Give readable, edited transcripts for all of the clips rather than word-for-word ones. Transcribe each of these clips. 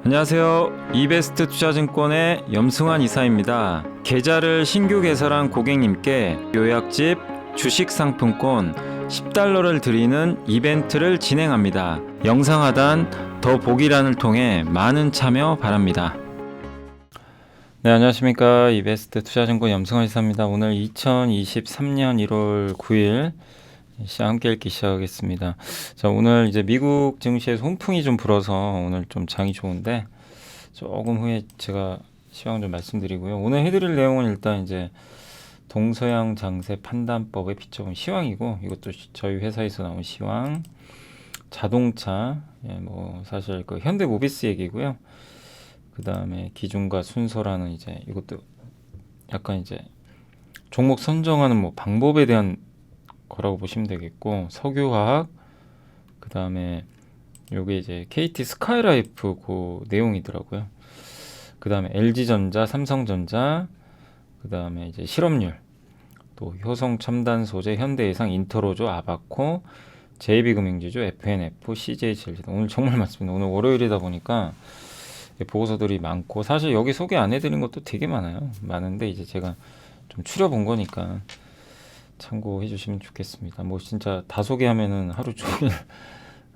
안녕하세요. 이베스트 투자증권의 염승환 이사입니다. 계좌를 신규 개설한 고객님께 요약집 주식 상품권 10달러를 드리는 이벤트를 진행합니다. 영상 하단 더 보기란을 통해 많은 참여 바랍니다. 네, 안녕하십니까. 이베스트 투자증권 염승환 이사입니다. 오늘 2023년 1월 9일 시장 함께 읽기 시작하겠습니다. 자, 오늘 이제 미국 증시에서 홍풍이 좀 불어서 오늘 좀 장이 좋은데 조금 후에 제가 시황 좀 말씀드리고요. 오늘 해드릴 내용은 일단 이제 동서양 장세 판단법에 비춰본 시황이고, 이것도 저희 회사에서 나온 시황, 자동차, 뭐 사실 그 현대 모비스 얘기고요. 그 다음에 기준과 순서라는 이제 이것도 약간 이제 종목 선정하는 뭐 방법에 대한 거라고 보시면 되겠고, 석유화학, 그 다음에 요게 이제 KT 스카이라이프 그 내용이더라고요. 그 다음에 LG전자, 삼성전자, 그 다음에 이제 실업률, 또 효성첨단소재, 현대해상, 인터로조, 아바코, JB금융지주, FNF, CJ전자. 오늘 정말 많습니다. 오늘 월요일이다 보니까 보고서들이 많고, 사실 여기 소개 안 해드린 것도 되게 많은데 이제 제가 좀 추려본 거니까 참고해 주시면 좋겠습니다. 뭐 진짜 다 소개하면은 하루 종일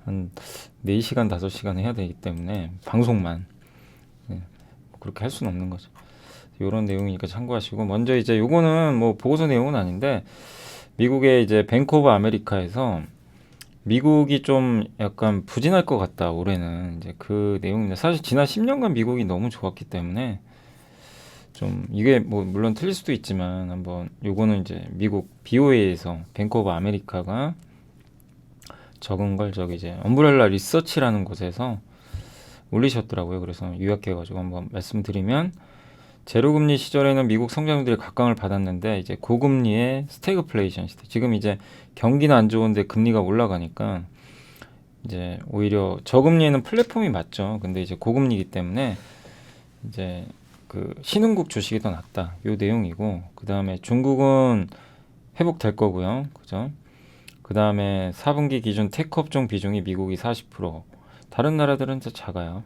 한 4시간, 5시간 해야 되기 때문에 방송만 그렇게 할 수는 없는 거죠. 이런 내용이니까 참고하시고, 먼저 이제 요거는 뭐 보고서 내용은 아닌데, 미국의 이제 뱅크 오브 아메리카에서 미국이 좀 약간 부진할 것 같다 올해는, 이제 그 내용인데, 사실 지난 10년간 미국이 너무 좋았기 때문에 좀 이게 뭐 물론 틀릴 수도 있지만, 한번 요거는 이제 미국 BOA에서 뱅크 오브 아메리카가 적은 걸 저기 이제 엄브렐라 리서치라는 곳에서 올리셨더라고요. 그래서 요약해가지고 한번 말씀드리면, 제로금리 시절에는 미국 성장률들이 각광을 받았는데, 이제 고금리의 스태그플레이션 시대, 지금 이제 경기는 안 좋은데 금리가 올라가니까 이제 오히려 저금리에는 플랫폼이 맞죠. 근데 이제 고금리이기 때문에 이제 그 신흥국 주식이 더 낫다, 요 내용이고, 그 다음에 중국은 회복될 거고요, 그죠? 그 다음에 4분기 기준 테크 업종 비중이 미국이 40%, 다른 나라들은 더 작아요.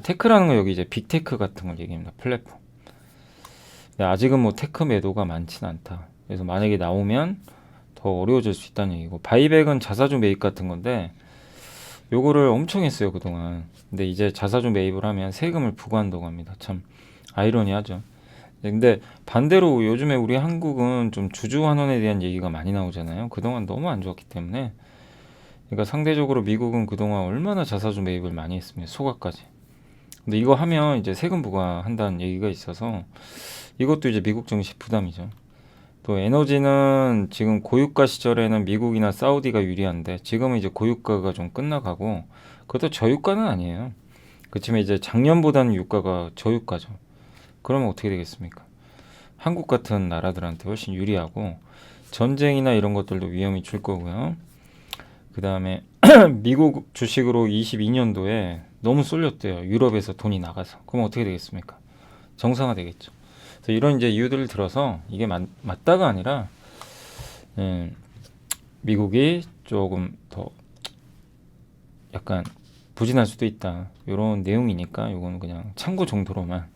테크라는 거 여기 이제 빅테크 같은 걸 얘기합니다. 플랫폼. 근데 아직은 뭐 테크 매도가 많지는 않다. 그래서 만약에 나오면 더 어려워질 수 있다는 얘기고, 바이백은 자사주 매입 같은 건데 요거를 엄청 했어요 그동안. 근데 이제 자사주 매입을 하면 세금을 부과한다고 합니다. 참 아이러니하죠. 근데 반대로 요즘에 우리 한국은 좀 주주환원에 대한 얘기가 많이 나오잖아요. 그동안 너무 안 좋았기 때문에. 그러니까 상대적으로 미국은 그동안 얼마나 자사주 매입을 많이 했습니다. 소각까지. 근데 이거 하면 이제 세금 부과한다는 얘기가 있어서 이것도 이제 미국 증시 부담이죠. 또 에너지는 지금 고유가 시절에는 미국이나 사우디가 유리한데, 지금은 이제 고유가가 좀 끝나가고, 그것도 저유가는 아니에요. 그렇지만 이제 작년보다는 유가가 저유가죠. 그러면 어떻게 되겠습니까? 한국 같은 나라들한테 훨씬 유리하고, 전쟁이나 이런 것들도 위험이 줄 거고요. 그 다음에 미국 주식으로 22년도에 너무 쏠렸대요. 유럽에서 돈이 나가서. 그럼 어떻게 되겠습니까? 정상화 되겠죠. 그래서 이런 이제 이유들을 들어서 이게 맞다가 아니라, 미국이 조금 더 약간 부진할 수도 있다, 이런 내용이니까 이거는 그냥 참고 정도로만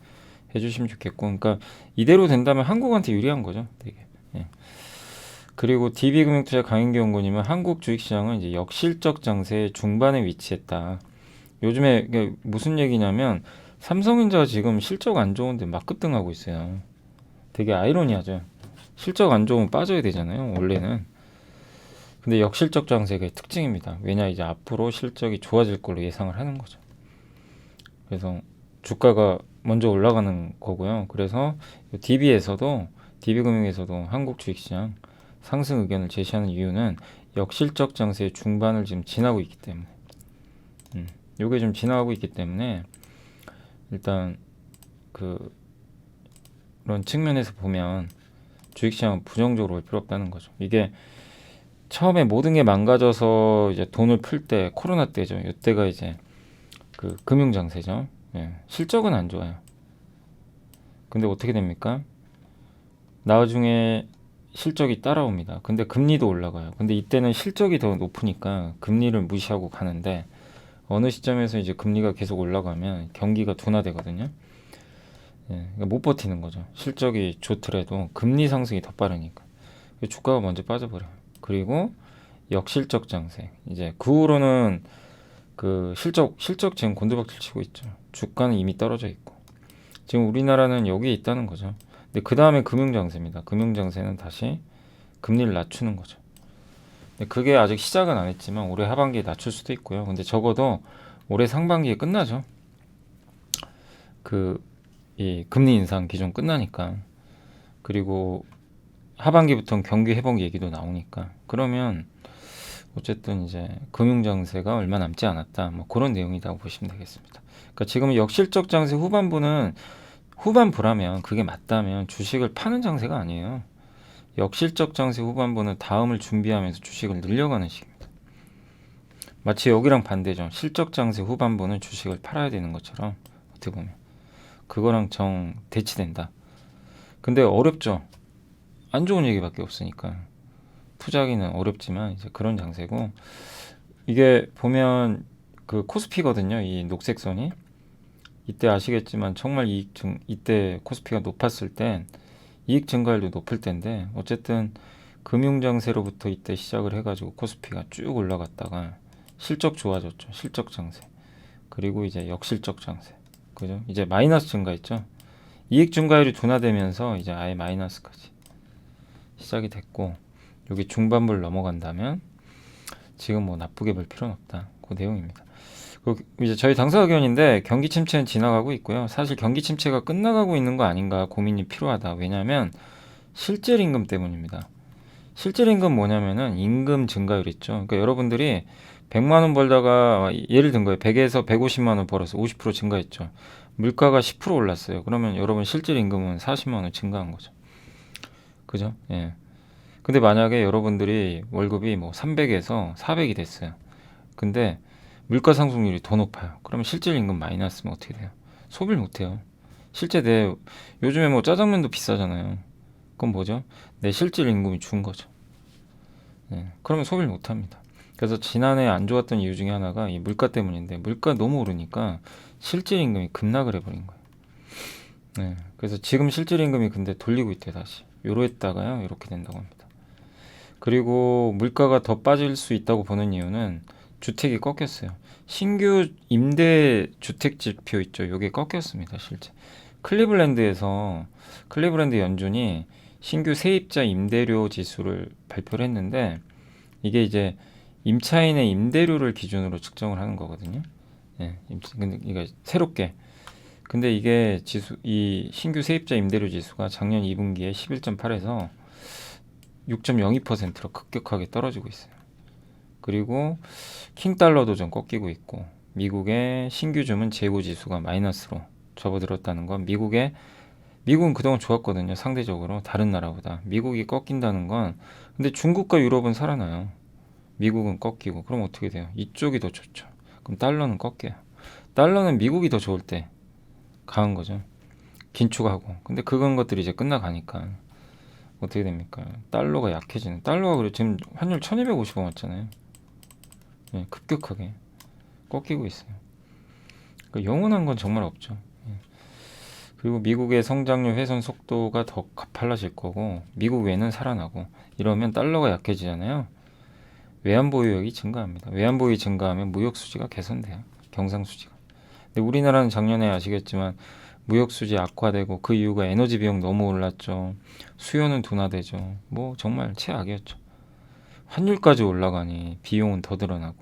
해주시면 좋겠고, 그러니까 이대로 된다면 한국한테 유리한 거죠, 되게. 그리고 DB금융투자 강인기 연구님은 한국 주식시장은 이제 역실적 장세 중반에 위치했다. 요즘에 무슨 얘기냐면, 삼성전자가 지금 실적 안 좋은데 막 급등하고 있어요. 되게 아이러니하죠. 실적 안 좋으면 빠져야 되잖아요, 원래는. 근데 역실적 장세가 특징입니다. 왜냐, 이제 앞으로 실적이 좋아질 걸로 예상을 하는 거죠. 그래서 주가가 먼저 올라가는 거고요. 그래서 DB금융에서도 한국 주식시장 상승 의견을 제시하는 이유는 역실적 장세의 중반을 지금 지나고 있기 때문에, 요게 좀 지나가고 있기 때문에 일단 그런 측면에서 보면 주식시장은 부정적으로 볼 필요 없다는 거죠. 이게 처음에 모든 게 망가져서 이제 돈을 풀 때, 코로나 때죠. 이때가 이제 그 금융장세죠. 실적은 안 좋아요. 근데 어떻게 됩니까? 나중에 실적이 따라옵니다. 근데 금리도 올라가요. 근데 이때는 실적이 더 높으니까 금리를 무시하고 가는데, 어느 시점에서 이제 금리가 계속 올라가면 경기가 둔화되거든요. 그러니까 못 버티는 거죠. 실적이 좋더라도 금리 상승이 더 빠르니까 주가가 먼저 빠져버려요. 그리고 역실적 장세. 이제 그 후로는 그 실적 지금 곤두박질 치고 있죠. 주가는 이미 떨어져 있고 지금 우리나라는 여기에 있다는 거죠. 근데 그 다음에 금융장세입니다. 금융장세는 다시 금리를 낮추는 거죠. 근데 그게 아직 시작은 안 했지만 올해 하반기에 낮출 수도 있고요. 근데 적어도 올해 상반기에 끝나죠. 이 금리 인상 기존 끝나니까. 그리고 하반기부터는 경기 회복 얘기도 나오니까. 그러면 어쨌든 이제 금융장세가 얼마 남지 않았다. 뭐 그런 내용이라고 보시면 되겠습니다. 그러니까 지금 역실적 장세 후반부라면 그게 맞다면 주식을 파는 장세가 아니에요. 역실적 장세 후반부는 다음을 준비하면서 주식을 늘려가는 시기입니다. 마치 여기랑 반대죠. 실적 장세 후반부는 주식을 팔아야 되는 것처럼 어떻게 보면 그거랑 정 대치된다. 근데 어렵죠. 안 좋은 얘기밖에 없으니까 투자하기는 어렵지만 이제 그런 장세고 이게 보면 그 코스피거든요. 이 녹색 선이 이때 아시겠지만 정말 이때 코스피가 높았을 땐 이익 증가율도 높을 텐데 어쨌든 금융장세로부터 이때 시작을 해가지고 코스피가 쭉 올라갔다가 실적 좋아졌죠. 실적 장세. 그리고 이제 역실적 장세. 그죠? 이제 마이너스 증가했죠. 이익 증가율이 둔화되면서 이제 아예 마이너스까지 시작이 됐고 여기 중반부를 넘어간다면 지금 뭐 나쁘게 볼 필요는 없다. 그 내용입니다. 이제 저희 당사 의견인데 경기 침체는 지나가고 있고요. 사실 경기 침체가 끝나가고 있는 거 아닌가 고민이 필요하다. 왜냐하면 실질 임금 때문입니다. 실질 임금 뭐냐면은 임금 증가율 있죠. 그러니까 여러분들이 100만 원 벌다가 예를 든 거예요. 100에서 150만 원 벌어서 50% 증가했죠. 물가가 10% 올랐어요. 그러면 여러분 실질 임금은 40만 원 증가한 거죠. 그죠? 예. 근데 만약에 여러분들이 월급이 뭐 300에서 400이 됐어요. 근데 물가 상승률이 더 높아요. 그러면 실질 임금 마이너스면 어떻게 돼요? 소비를 못 해요. 요즘에 뭐 짜장면도 비싸잖아요. 그건 뭐죠? 내 실질 임금이 준 거죠. 네, 그러면 소비를 못 합니다. 그래서 지난해 안 좋았던 이유 중에 하나가 이 물가 때문인데 물가 너무 오르니까 실질 임금이 급락을 해버린 거예요. 네, 그래서 지금 실질 임금이 근데 돌리고 있대요 다시. 요로 했다가요 이렇게 된다고 합니다. 그리고 물가가 더 빠질 수 있다고 보는 이유는 주택이 꺾였어요. 신규 임대 주택 지표 있죠. 요게 꺾였습니다. 실제. 클리블랜드 연준이 신규 세입자 임대료 지수를 발표를 했는데 이게 이제 임차인의 임대료를 기준으로 측정을 하는 거거든요. 예, 근데 이게 새롭게. 근데 이게 이 신규 세입자 임대료 지수가 작년 2분기에 11.8에서 6.02%로 급격하게 떨어지고 있어요. 그리고 킹달러도 좀 꺾이고 있고 미국의 신규 주문 재고 지수가 마이너스로 접어들었다는 건 미국은 그동안 좋았거든요. 상대적으로 다른 나라보다. 미국이 꺾인다는 건 근데 중국과 유럽은 살아나요. 미국은 꺾이고 그럼 어떻게 돼요? 이쪽이 더 좋죠. 그럼 달러는 꺾여요. 달러는 미국이 더 좋을 때 강한 거죠. 긴축하고. 근데 그건 것들이 이제 끝나가니까 어떻게 됩니까? 달러가 약해지는. 달러가 그래 지금 환율 1250원 왔잖아요. 예, 급격하게 꺾이고 있어요. 그러니까 영원한 건 정말 없죠. 예. 그리고 미국의 성장률 훼손 속도가 더 가팔라질 거고 미국 외는 살아나고 이러면 달러가 약해지잖아요. 외환보유액이 증가합니다. 외환보유액이 증가하면 무역수지가 개선돼요. 경상수지가. 근데 우리나라는 작년에 아시겠지만 무역수지 악화되고 그 이유가 에너지 비용 너무 올랐죠. 수요는 둔화되죠. 뭐 정말 최악이었죠. 환율까지 올라가니 비용은 더 늘어나고.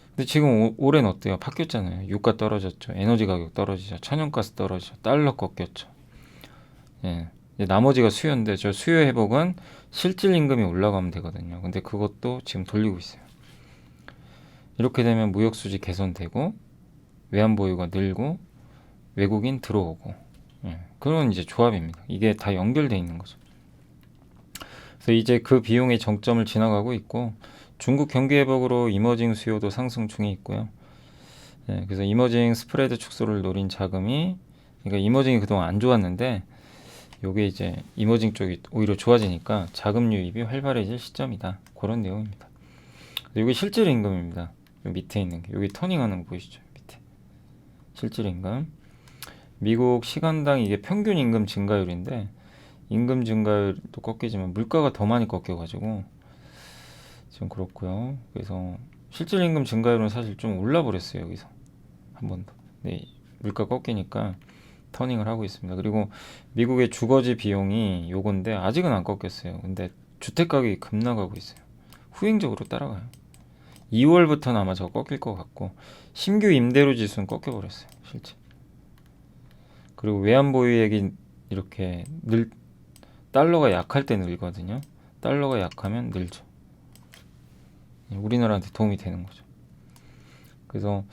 근데 지금 올해는 어때요? 바뀌었잖아요. 유가 떨어졌죠. 에너지 가격 떨어지죠. 천연가스 떨어지죠. 달러 꺾였죠. 예. 나머지가 수요인데 저 수요 회복은 실질 임금이 올라가면 되거든요. 근데 그것도 지금 돌리고 있어요. 이렇게 되면 무역 수지 개선되고 외환 보유가 늘고 외국인 들어오고 그런 이제 조합입니다. 이게 다 연결돼 있는 거죠. 그래서 이제 그 비용의 정점을 지나가고 있고 중국 경기 회복으로 이머징 수요도 상승 중에 있고요. 그래서 이머징 스프레드 축소를 노린 자금이 그러니까 이머징이 그동안 안 좋았는데 요게 이제 이머징 쪽이 오히려 좋아지니까 자금 유입이 활발해질 시점이다. 그런 내용입니다. 이게 실질 임금입니다. 요 밑에 있는 게 여기 터닝하는 거 보이시죠? 밑에 실질 임금. 미국 시간당 이게 평균 임금 증가율인데 임금 증가율도 꺾이지만 물가가 더 많이 꺾여가지고 지금 그렇고요. 그래서 실질 임금 증가율은 사실 좀 올라 버렸어요. 여기서 한 번 더. 네, 물가 꺾이니까 터닝을 하고 있습니다. 그리고 미국의 주거지 비용이 요건데 아직은 안 꺾였어요. 근데 주택 가격이 급락하고 있어요. 후행적으로 따라가요. 2월부터는 아마 저거 꺾일 것 같고 신규 임대료 지수는 꺾여버렸어요. 실제. 그리고 외환보유액이 이렇게 달러가 약할 때 늘거든요. 달러가 약하면 늘죠. 우리나라한테 도움이 되는 거죠. 그래서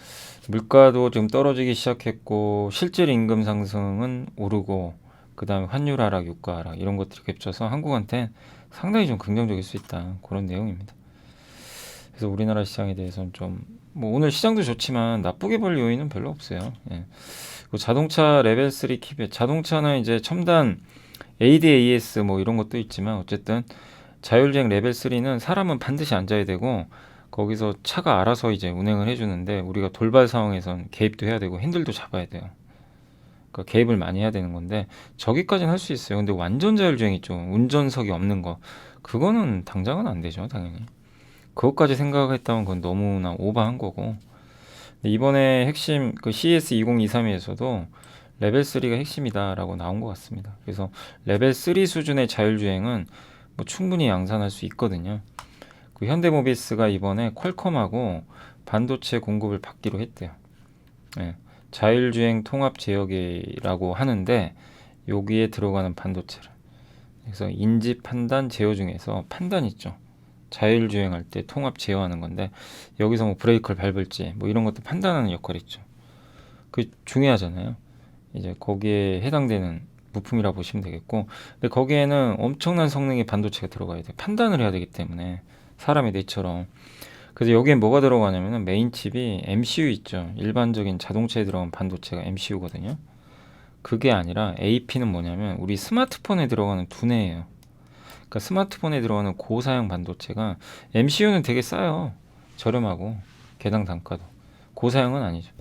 물가도 지금 떨어지기 시작했고 실질 임금 상승은 오르고 그 다음에 환율 하락, 유가 하락 이런 것들이 겹쳐서 한국한테 상당히 좀 긍정적일 수 있다. 그런 내용입니다. 그래서 우리나라 시장에 대해서는 좀 뭐 오늘 시장도 좋지만 나쁘게 볼 요인은 별로 없어요. 예. 자동차 레벨 3 킵에 자동차는 이제 첨단 ADAS 뭐 이런 것도 있지만 어쨌든 자율주행 레벨 3는 사람은 반드시 앉아야 되고 거기서 차가 알아서 이제 운행을 해주는데 우리가 돌발 상황에선 개입도 해야 되고 핸들도 잡아야 돼요. 그러니까 개입을 많이 해야 되는 건데 저기까지는 할 수 있어요. 근데 완전 자율주행 있죠. 운전석이 없는 거 그거는 당장은 안 되죠. 당연히 그것까지 생각했다면 그건 너무나 오버한 거고 이번에 핵심 그 CES 2023에서도 레벨 3가 핵심이다라고 나온 것 같습니다. 그래서 레벨 3 수준의 자율주행은 뭐 충분히 양산할 수 있거든요. 그 현대모비스가 이번에 퀄컴하고 반도체 공급을 받기로 했대요. 예, 자율주행 통합 제어기라고 하는데 여기에 들어가는 반도체를 그래서 인지 판단 제어 중에서 판단 있죠. 자율주행할 때 통합 제어하는 건데 여기서 뭐 브레이크를 밟을지 뭐 이런 것도 판단하는 역할이 있죠. 그 중요하잖아요. 이제 거기에 해당되는 부품이라 보시면 되겠고 근데 거기에는 엄청난 성능의 반도체가 들어가야 돼요. 판단을 해야 되기 때문에 사람의 뇌처럼. 그래서 여기에 뭐가 들어가냐면은 메인 칩이 MCU 있죠. 일반적인 자동차에 들어간 반도체가 MCU거든요. 그게 아니라 AP는 뭐냐면 우리 스마트폰에 들어가는 두뇌예요. 그러니까 스마트폰에 들어가는 고사양 반도체가 MCU는 되게 싸요. 저렴하고 개당 단가도 고사양은 아니죠.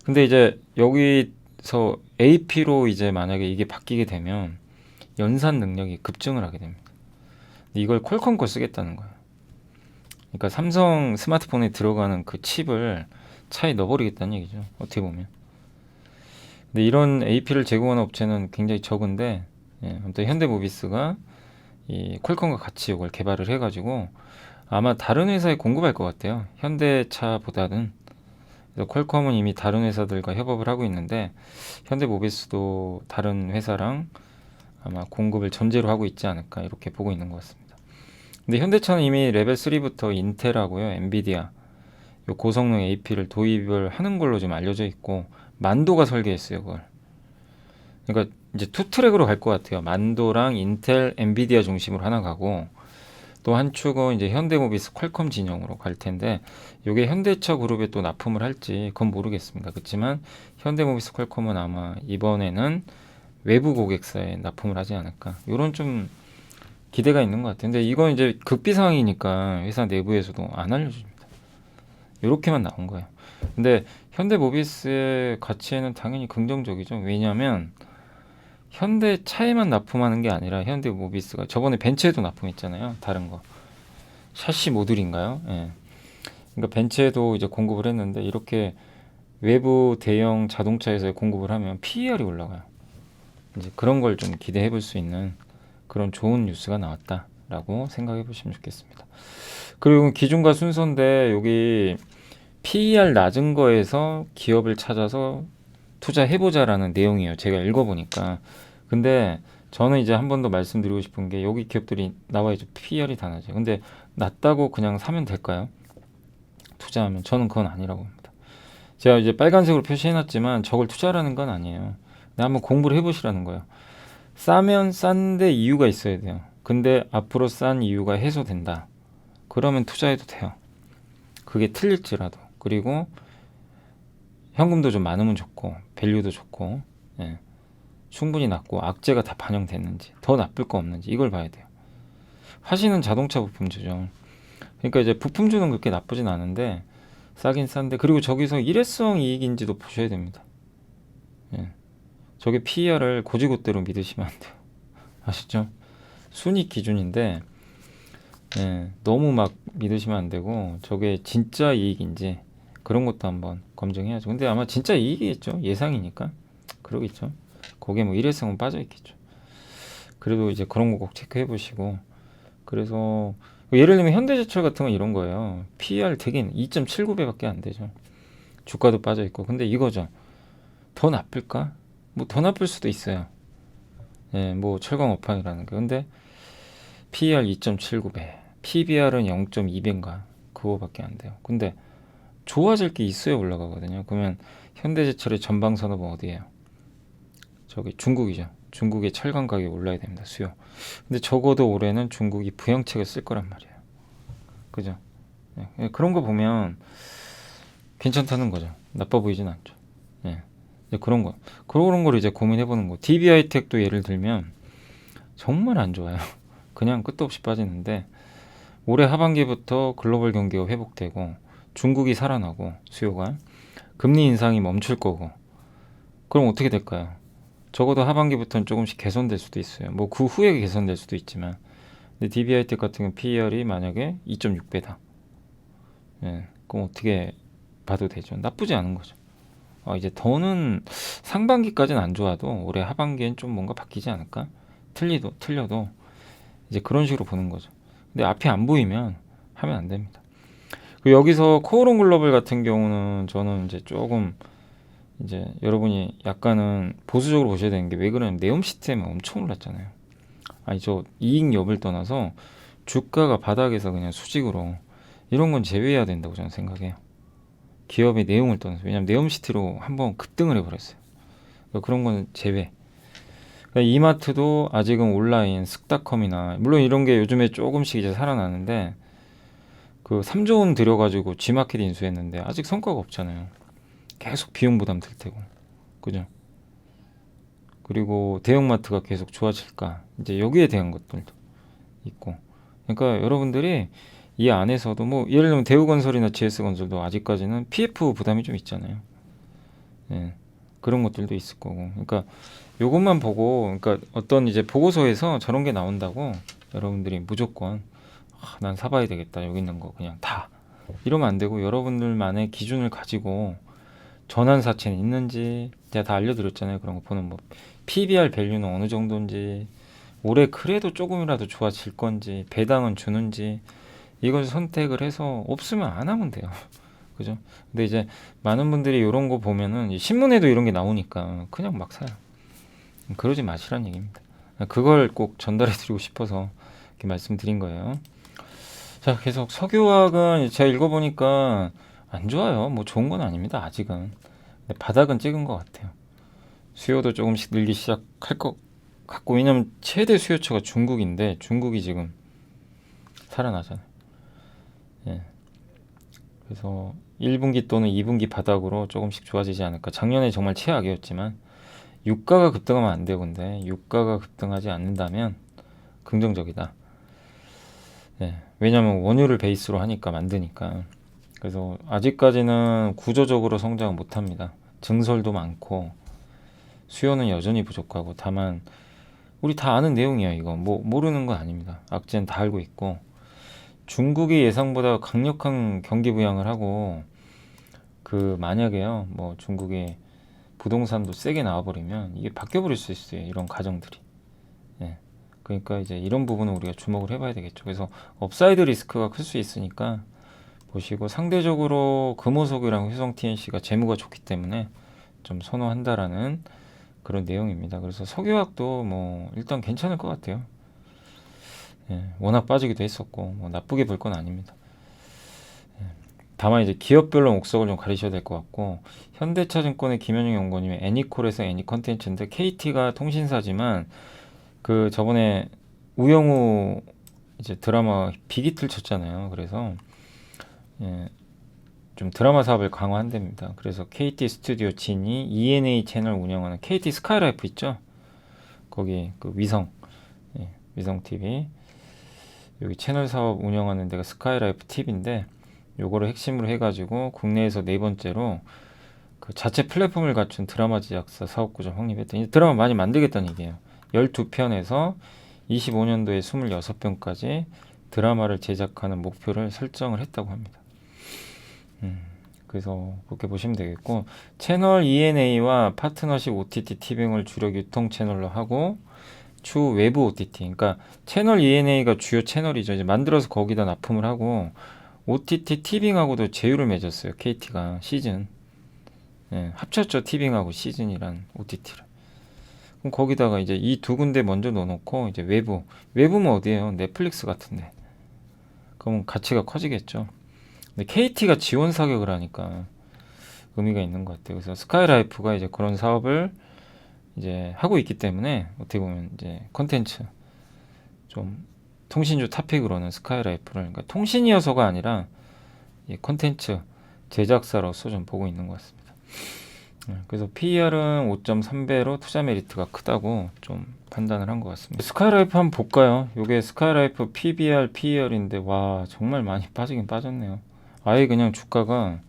근데 이제 여기서 AP로 이제 만약에 이게 바뀌게 되면 연산 능력이 급증을 하게 됩니다. 이걸 퀄컴 거 쓰겠다는 거예요. 그러니까 삼성 스마트폰에 들어가는 그 칩을 차에 넣어버리겠다는 얘기죠. 어떻게 보면. 근데 이런 AP를 제공하는 업체는 굉장히 적은데 아무튼 현대모비스가 이 퀄컴과 같이 이걸 개발을 해가지고 아마 다른 회사에 공급할 것 같아요. 현대차보다는. 그래서 퀄컴은 이미 다른 회사들과 협업을 하고 있는데 현대모비스도 다른 회사랑 아마 공급을 전제로 하고 있지 않을까 이렇게 보고 있는 것 같습니다. 근데 현대차는 이미 레벨 3부터 인텔하고요, 엔비디아 요 고성능 AP를 도입을 하는 걸로 지금 알려져 있고 만도가 설계했어요, 그걸. 그러니까 이제 투 트랙으로 갈 것 같아요. 만도랑 인텔, 엔비디아 중심으로 하나 가고 또 한 축은 이제 현대모비스, 퀄컴 진영으로 갈 텐데 이게 현대차 그룹에 또 납품을 할지 그건 모르겠습니다. 그렇지만 현대모비스, 퀄컴은 아마 이번에는 외부 고객사에 납품을 하지 않을까. 이런 좀 기대가 있는 것 같아요. 근데 이건 이제 극비 상황이니까 회사 내부에서도 안 알려줍니다. 이렇게만 나온 거예요. 근데 현대모비스의 가치에는 당연히 긍정적이죠. 왜냐하면 현대차에만 납품하는 게 아니라 현대모비스가 저번에 벤츠에도 납품했잖아요. 다른 거 샤시 모듈인가요? 예. 그러니까 벤츠에도 이제 공급을 했는데 이렇게 외부 대형 자동차에서 공급을 하면 PER이 올라가요. 이제 그런 걸 좀 기대해 볼 수 있는 그런 좋은 뉴스가 나왔다라고 생각해 보시면 좋겠습니다. 그리고 기준과 순서인데 여기 PER 낮은 거에서 기업을 찾아서 투자해보자라는 내용이에요. 제가 읽어보니까. 근데 저는 이제 한 번 더 말씀드리고 싶은 게 여기 기업들이 나와야죠. PER이 다 낮아요. 근데 낮다고 그냥 사면 될까요? 투자하면 저는 그건 아니라고 봅니다. 제가 이제 빨간색으로 표시해놨지만 저걸 투자라는 건 아니에요. 한번 공부를 해보시라는 거예요. 싸면 싼데 이유가 있어야 돼요. 근데 앞으로 싼 이유가 해소된다. 그러면 투자해도 돼요. 그게 틀릴지라도. 그리고 현금도 좀 많으면 좋고 밸류도 좋고 충분히 낮고 악재가 다 반영됐는지 더 나쁠 거 없는지 이걸 봐야 돼요. 화신은 자동차 부품주죠. 그러니까 이제 부품주는 그렇게 나쁘진 않은데 싸긴 싼데, 그리고 저기서 일회성 이익인지도 보셔야 됩니다. 예. 저게 PER을 고지고대로 믿으시면 안 돼요. 아시죠? 순익 기준인데, 예, 너무 막 믿으시면 안 되고, 저게 진짜 이익인지 그런 것도 한번 검증해야죠. 근데 아마 진짜 이익이겠죠. 예상이니까. 그러겠죠. 거기에 뭐 일회성은 빠져 있겠죠. 그래도 이제 그런 거 꼭 체크해 보시고. 그래서 예를 들면 현대제철 같은 건 이런 거예요. PER 되게 2.79배밖에 안 되죠. 주가도 빠져 있고. 근데 이거죠. 더 나쁠까? 뭐 더 나쁠 수도 있어요. 예, 뭐 철강 업황이라는 게. 근데 PER 2.79배, PBR은 0.2배인가 그거밖에 안 돼요. 근데 좋아질 게 있어야 올라가거든요. 그러면 현대제철의 전방 산업은 어디예요? 저기 중국이죠. 중국의 철강 가격이 올라야 됩니다. 수요. 근데 적어도 올해는 중국이 부양책을 쓸 거란 말이에요. 그죠? 예, 그런 거 보면 괜찮다는 거죠. 나빠 보이진 않죠. 예. 이제 그런 걸 이제 고민해보는 거. DB하이텍도 예를 들면 정말 안 좋아요. 그냥 끝도 없이 빠지는데 올해 하반기부터 글로벌 경기가 회복되고 중국이 살아나고 수요가 금리 인상이 멈출 거고 그럼 어떻게 될까요? 적어도 하반기부터는 조금씩 개선될 수도 있어요. 뭐 그 후에 개선될 수도 있지만 근데 DB하이텍 같은 경우 PER이 만약에 2.6배다. 예, 그럼 어떻게 봐도 되죠. 나쁘지 않은 거죠. 이제 더는 상반기까지는 안 좋아도 올해 하반기엔 좀 뭔가 바뀌지 않을까? 틀려도 이제 그런 식으로 보는 거죠. 근데 앞이 안 보이면 하면 안 됩니다. 그리고 여기서 코오롱 글로벌 같은 경우는 저는 이제 조금 이제 여러분이 약간은 보수적으로 보셔야 되는 게 왜 그러냐면 네옴시티 때문에 엄청 올랐잖아요. 아니 저 이익 여부를 떠나서 주가가 바닥에서 그냥 수직으로 이런 건 제외해야 된다고 저는 생각해요. 기업의 내용을 떠나서. 왜냐면 네옴시티로 한번 급등을 해버렸어요. 그러니까 그런 건 제외. 그러니까 이마트도 아직은 온라인 쓱닷컴이나 물론 이런 게 요즘에 조금씩 이제 살아나는데 그 3조 원 들여가지고 G마켓 인수했는데 아직 성과가 없잖아요. 계속 비용 부담 들 테고. 그죠? 그리고 대형마트가 계속 좋아질까? 이제 여기에 대한 것들도 있고. 그러니까 여러분들이 이 안에서도 뭐 예를 들면 대우건설이나 GS건설도 아직까지는 PF 부담이 좀 있잖아요. 예, 그런 것들도 있을 거고. 그러니까 요것만 보고, 그러니까 어떤 이제 보고서에서 저런 게 나온다고 여러분들이 무조건 난 사봐야 되겠다. 여기 있는 거 그냥 다 이러면 안 되고 여러분들만의 기준을 가지고 전환 사채는 있는지 제가 다 알려드렸잖아요. 그런 거 보는 뭐 PBR 밸류는 어느 정도인지 올해 그래도 조금이라도 좋아질 건지 배당은 주는지 이걸 선택을 해서 없으면 안 하면 돼요. 그죠? 근데 이제 많은 분들이 이런 거 보면은 신문에도 이런 게 나오니까 그냥 막 사요. 그러지 마시란 얘기입니다. 그걸 꼭 전달해 드리고 싶어서 이렇게 말씀드린 거예요. 자, 계속 석유화학은 제가 읽어보니까 안 좋아요. 뭐 좋은 건 아닙니다. 아직은. 근데 바닥은 찍은 것 같아요. 수요도 조금씩 늘기 시작할 것 같고 왜냐면 최대 수요처가 중국인데 중국이 지금 살아나잖아요. 예. 그래서 1분기 또는 2분기 바닥으로 조금씩 좋아지지 않을까. 작년에 정말 최악이었지만 유가가 급등하면 안 되고 근데 유가가 급등하지 않는다면 긍정적이다. 예. 왜냐하면 원유를 베이스로 하니까 만드니까. 그래서 아직까지는 구조적으로 성장을 못합니다. 증설도 많고 수요는 여전히 부족하고 다만 우리 다 아는 내용이에요. 이거 뭐 모르는 건 아닙니다. 악재는 다 알고 있고 중국이 예상보다 강력한 경기 부양을 하고 그 만약에요 뭐 중국의 부동산도 세게 나와버리면 이게 바뀌어버릴 수 있어요. 이런 가정들이. 예. 그러니까 이제 이런 부분은 우리가 주목을 해봐야 되겠죠. 그래서 업사이드 리스크가 클 수 있으니까 보시고 상대적으로 금호석유랑 효성 TNC가 재무가 좋기 때문에 좀 선호한다라는 그런 내용입니다. 그래서 석유화학도 뭐 일단 괜찮을 것 같아요. 예, 워낙 빠지기도 했었고 뭐 나쁘게 볼 건 아닙니다. 예, 다만 이제 기업별로 옥석을 좀 가리셔야 될 것 같고 현대차증권의 김현영 연구원님의 애니콜에서 애니컨텐츠인데 KT가 통신사지만 그 저번에 우영우 이제 드라마 빅히트를 쳤잖아요. 그래서 예, 좀 드라마 사업을 강화한답니다. 그래서 KT 스튜디오 진이 ENA 채널 운영하는 KT 스카이라이프 있죠? 거기 그 위성, 위성 TV 여기 채널 사업 운영하는 데가 스카이라이프 TV인데 요거를 핵심으로 해가지고 국내에서 네 번째로 그 자체 플랫폼을 갖춘 드라마 제작사 사업구조 확립했더니 드라마 많이 만들겠다는 얘기예요. 12편에서 25년도에 26편까지 드라마를 제작하는 목표를 설정을 했다고 합니다. 그래서 그렇게 보시면 되겠고, 채널 E&A와 파트너십 OTT 티빙을 주력 유통 채널로 하고 추후 외부 OTT, 그러니까 채널 E&A가 주요 채널이죠. 이제 만들어서 거기다 납품을 하고 OTT 티빙하고도 제휴를 맺었어요. KT가 시즌. 예, 합쳤죠. 티빙하고 시즌이란 OTT를. 그럼 거기다가 이제 이 두 군데 먼저 넣어놓고 이제 외부면 어디예요? 넷플릭스 같은데. 그럼 가치가 커지겠죠. 근데 KT가 지원 사격을 하니까 의미가 있는 것 같아요. 그래서 스카이라이프가 이제 그런 사업을 이제 하고 있기 때문에 어떻게 보면 이제 컨텐츠 좀 통신주 탑픽으로는 스카이라이프를, 그러니까 통신이어서가 아니라 이 컨텐츠 제작사로서 좀 보고 있는 것 같습니다. 그래서 PER은 5.3배로 투자 메리트가 크다고 좀 판단을 한 것 같습니다. 스카이라이프 한번 볼까요? 이게 스카이라이프 PBR, PER인데 와 정말 많이 빠지긴 빠졌네요. 아예 그냥 주가가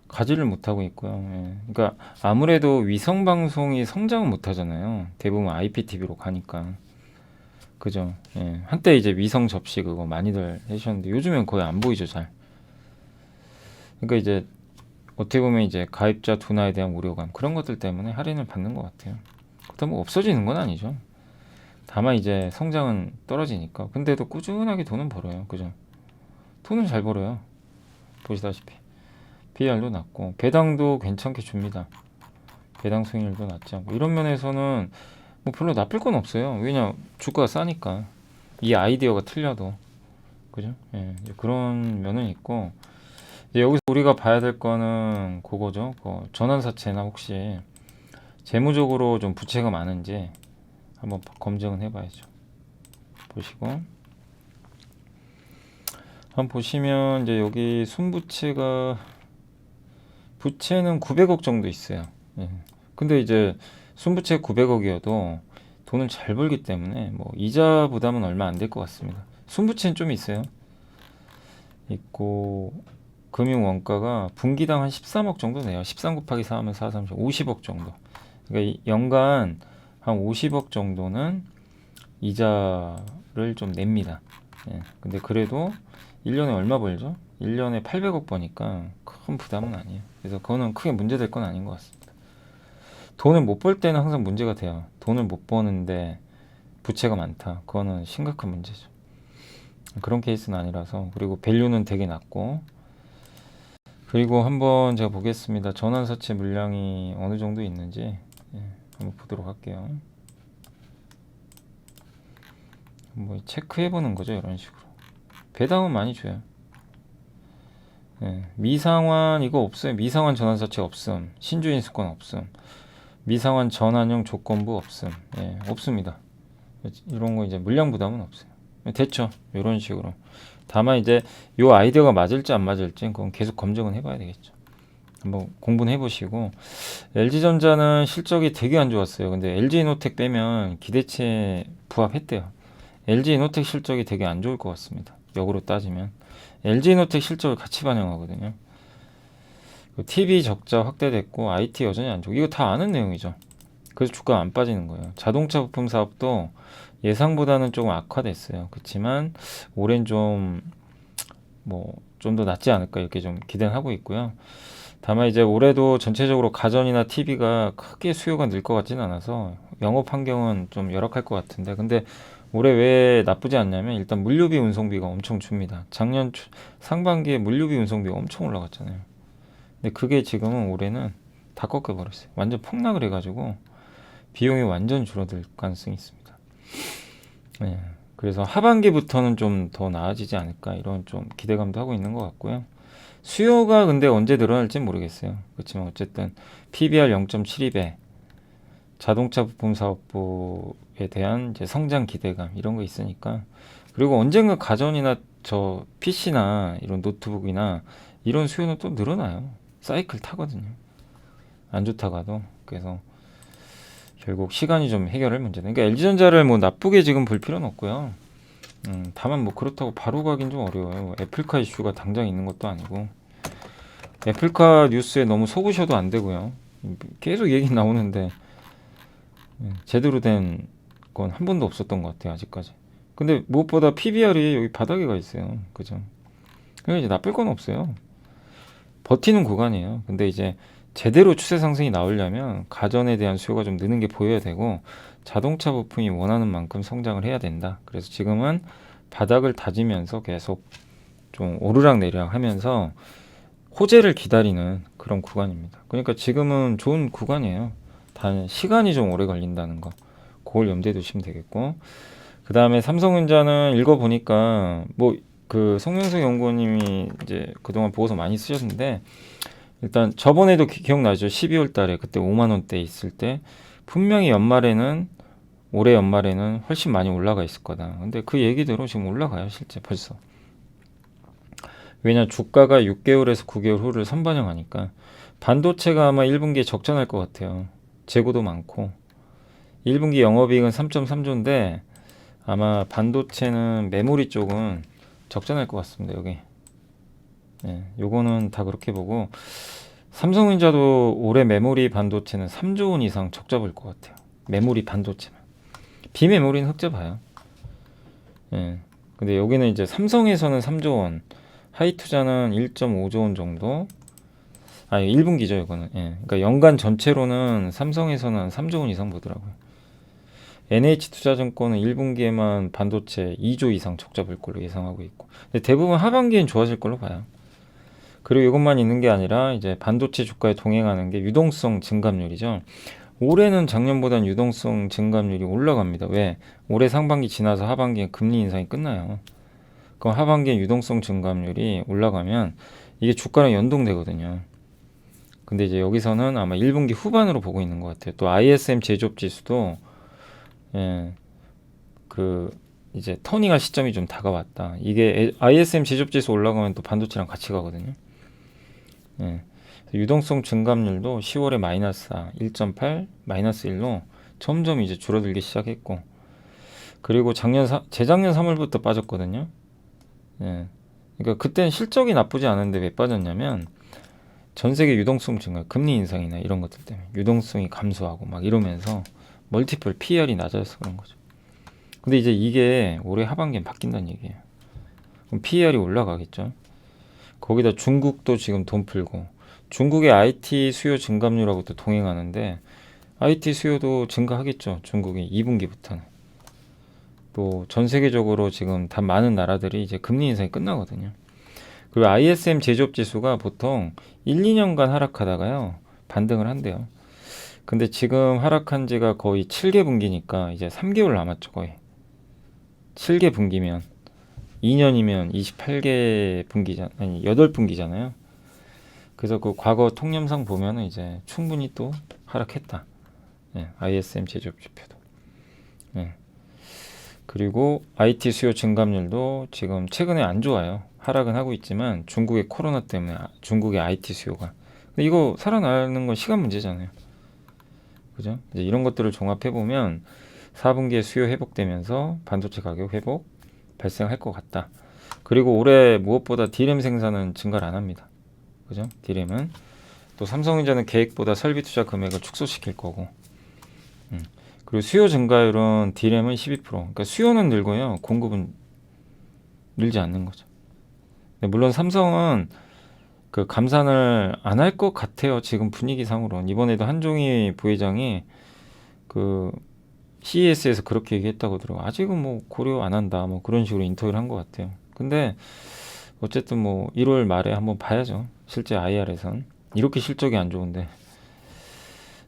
가지를 못하고 있고요. 예. 그러니까 아무래도 위성방송이 성장은 못하잖아요. 대부분 IPTV로 가니까. 그죠? 예. 한때 이제 위성 접시 그거 많이들 해주셨는데 요즘엔 거의 안 보이죠, 잘. 그러니까 이제 어떻게 보면 이제 가입자 둔화에 대한 우려감 그런 것들 때문에 할인을 받는 것 같아요. 그렇다고 뭐 없어지는 건 아니죠. 다만 이제 성장은 떨어지니까. 근데도 꾸준하게 돈은 벌어요. 그죠? 돈은 잘 벌어요. 보시다시피 PR도 낮고 배당도 괜찮게 줍니다. 배당 수익률도 낮지 않고 이런 면에서는 뭐 별로 나쁠 건 없어요. 왜냐 주가가 싸니까. 이 아이디어가 틀려도 그죠? 예, 이제 그런 면은 있고, 이제 여기서 우리가 봐야 될 거는 그거죠. 그 전환사채나 혹시 재무적으로 좀 부채가 많은지 한번 검증은 해봐야죠. 보시고 한번 보시면 이제 여기 순부채가 부채는 900억 정도 있어요. 예. 근데 이제 순부채 900억이어도 돈을 잘 벌기 때문에 뭐 이자 부담은 얼마 안 될 것 같습니다. 순부채는 좀 있어요. 있고 금융 원가가 분기당 한 13억 정도 내요. 13 곱하기 4 하면 4, 30, 50억 정도. 그러니까 연간 한 50억 정도는 이자를 좀 냅니다. 예. 근데 그래도 1년에 얼마 벌죠? 1년에 800억 버니까 큰 부담은 아니에요. 그래서 그거는 크게 문제될 건 아닌 것 같습니다. 돈을 못 벌 때는 항상 문제가 돼요. 돈을 못 버는데 부채가 많다. 그거는 심각한 문제죠. 그런 케이스는 아니라서. 그리고 밸류는 되게 낮고, 그리고 한번 제가 보겠습니다. 전환사채 물량이 어느 정도 있는지 한번 보도록 할게요. 뭐 체크해 보는 거죠. 이런 식으로 배당은 많이 줘요. 미상환 이거 없어요. 미상환 전환사채 없음. 신주인수권 없음. 미상환 전환형 조건부 없음. 없습니다. 이런 거 이제 물량 부담은 없어요. 됐죠. 이런 식으로. 다만 이제 요 아이디어가 맞을지 안 맞을지 그건 계속 검증은 해봐야 되겠죠. 한번 공부는 해보시고. LG전자는 실적이 되게 안 좋았어요. 근데 LG이노텍 빼면 기대치에 부합했대요. LG이노텍 실적이 되게 안 좋을 것 같습니다. 역으로 따지면 LG이노텍 실적을 같이 반영하거든요. TV 적자 확대됐고 IT 여전히 안 좋고 이거 다 아는 내용이죠. 그래서 주가 안 빠지는 거예요. 자동차 부품 사업도 예상보다는 조금 악화됐어요. 그렇지만 올해는 좀 더 낫지 않을까 이렇게 좀 기대는 하고 있고요. 다만 이제 올해도 전체적으로 가전이나 TV가 크게 수요가 늘 것 같지는 않아서 영업 환경은 좀 열악할 것 같은데, 근데 올해 왜 나쁘지 않냐면 일단 물류비 운송비가 엄청 줍니다. 작년 상반기에 물류비 운송비가 엄청 올라갔잖아요. 근데 그게 지금은 올해는 다 꺾여버렸어요. 완전 폭락을 해가지고 비용이 완전 줄어들 가능성이 있습니다. 그래서 하반기부터는 좀 더 나아지지 않을까 이런 좀 기대감도 하고 있는 것 같고요. 수요가 근데 언제 늘어날지 모르겠어요. 그렇지만 어쨌든 PBR 0.72배, 자동차 부품 사업부에 대한 이제 성장 기대감 이런 거 있으니까, 그리고 언젠가 가전이나 저 PC나 이런 노트북이나 이런 수요는 또 늘어나요. 사이클 타거든요. 안 좋다가도. 그래서 결국 시간이 좀 해결할 문제다. 그러니까 LG전자를 뭐 나쁘게 지금 볼 필요는 없고요. 다만 뭐 그렇다고 바로 가긴 좀 어려워요. 애플카 이슈가 당장 있는 것도 아니고 애플카 뉴스에 너무 속으셔도 안 되고요. 계속 얘기 나오는데 제대로 된 건 한 번도 없었던 것 같아요 아직까지. 근데 무엇보다 PBR이 여기 바닥에 가 있어요. 그죠? 그러니까 이제 나쁠 건 없어요. 버티는 구간이에요. 근데 이제 제대로 추세 상승이 나오려면 가전에 대한 수요가 좀 느는 게 보여야 되고 자동차 부품이 원하는 만큼 성장을 해야 된다. 그래서 지금은 바닥을 다지면서 계속 좀 오르락 내리락 하면서 호재를 기다리는 그런 구간입니다. 그러니까 지금은 좋은 구간이에요. 단 시간이 좀 오래 걸린다는 거. 그걸 염두에 두시면 되겠고. 그 다음에 삼성전자는 읽어보니까 뭐 그 송영석 연구원님이 이제 그동안 보고서 많이 쓰셨는데 일단 저번에도 기억나죠? 12월 달에 그때 5만 원대 있을 때 분명히 연말에는 올해 연말에는 훨씬 많이 올라가 있을 거다. 근데 그 얘기대로 지금 올라가요, 실제 벌써. 왜냐 주가가 6개월에서 9개월 후를 선반영하니까 반도체가 아마 1분기에 적자날 것 같아요. 재고도 많고 1분기 영업이익은 3.3조인데 아마 반도체는 메모리 쪽은 적자날 것 같습니다. 여기 요거는 다 그렇게 보고 삼성전자도 올해 메모리 반도체는 3조 원 이상 적자 볼 것 같아요. 메모리 반도체만. 비메모리는 흑자 봐요. 근데 여기는 이제 삼성에서는 3조 원, 하이투자는 1.5조 원 정도. 1분기죠, 이거는. 그러니까 연간 전체로는 삼성에서는 3조 원 이상 보더라고요. NH투자증권은 1분기에만 반도체 2조 이상 적자 볼 걸로 예상하고 있고. 근데 대부분 하반기엔 좋아질 걸로 봐요. 그리고 이것만 있는 게 아니라 이제 반도체 주가에 동행하는 게 유동성 증감률이죠. 올해는 작년보다는 유동성 증감률이 올라갑니다. 왜? 올해 상반기 지나서 하반기에 금리 인상이 끝나요. 그럼 하반기에 유동성 증감률이 올라가면 이게 주가랑 연동되거든요. 근데 이제 여기서는 아마 1분기 후반으로 보고 있는 것 같아요. 또 ISM 제조업 지수도 그 이제 터닝할 시점이 좀 다가왔다. 이게 ISM 제조업 지수 올라가면 또 반도체랑 같이 가거든요. 유동성 증감률도 10월에 마이너스 4, 1.8, 마이너스 1로 점점 이제 줄어들기 시작했고, 그리고 재작년 3월부터 빠졌거든요. 그러니까 그때는 실적이 나쁘지 않은데 왜 빠졌냐면 전 세계 유동성 증가, 금리 인상이나 이런 것들 때문에 유동성이 감소하고 막 이러면서 멀티플 PER이 낮아져서 그런 거죠. 근데 이제 이게 올해 하반기엔 바뀐다는 얘기예요. 그럼 PER이 올라가겠죠. 거기다 중국도 지금 돈 풀고 중국의 IT 수요 증감률하고 또 동행하는데 IT 수요도 증가하겠죠. 중국이 2분기부터는. 또 전 세계적으로 지금 다 많은 나라들이 이제 금리 인상이 끝나거든요. 그리고 ISM 제조업 지수가 보통 1, 2년간 하락하다가요 반등을 한대요. 근데 지금 하락한 지가 거의 7개 분기니까 이제 3개월 남았죠. 거의 7개 분기면 2년이면 28개 분기잖아요. 아니 8분기잖아요. 그래서 그 과거 통념상 보면은 이제 충분히 또 하락했다. ISM 제조업 지표도. 그리고 IT 수요 증감률도 지금 최근에 안 좋아요. 하락은 하고 있지만 중국의 코로나 때문에 중국의 IT 수요가. 근데 이거 살아나는 건 시간 문제잖아요. 그죠? 이제 이런 것들을 종합해 보면 4분기에 수요 회복되면서 반도체 가격 회복 발생할 것 같다. 그리고 올해 무엇보다 D램 생산은 증가를 안 합니다. 그죠? D램은 또 삼성전자는 계획보다 설비 투자 금액을 축소시킬 거고. 그리고 수요 증가율은 D램은 12%. 그러니까 수요는 늘고요, 공급은 늘지 않는 거죠. 물론 삼성은 그 감산을 안 할 것 같아요. 지금 분위기상으로는. 이번에도 한종희 부회장이 그 CES에서 그렇게 얘기했다고 들어요. 아직은 뭐 고려 안 한다. 뭐 그런 식으로 인터뷰를 한 것 같아요. 근데 어쨌든 뭐 1월 말에 한번 봐야죠. 실제 IR에선. 이렇게 실적이 안 좋은데.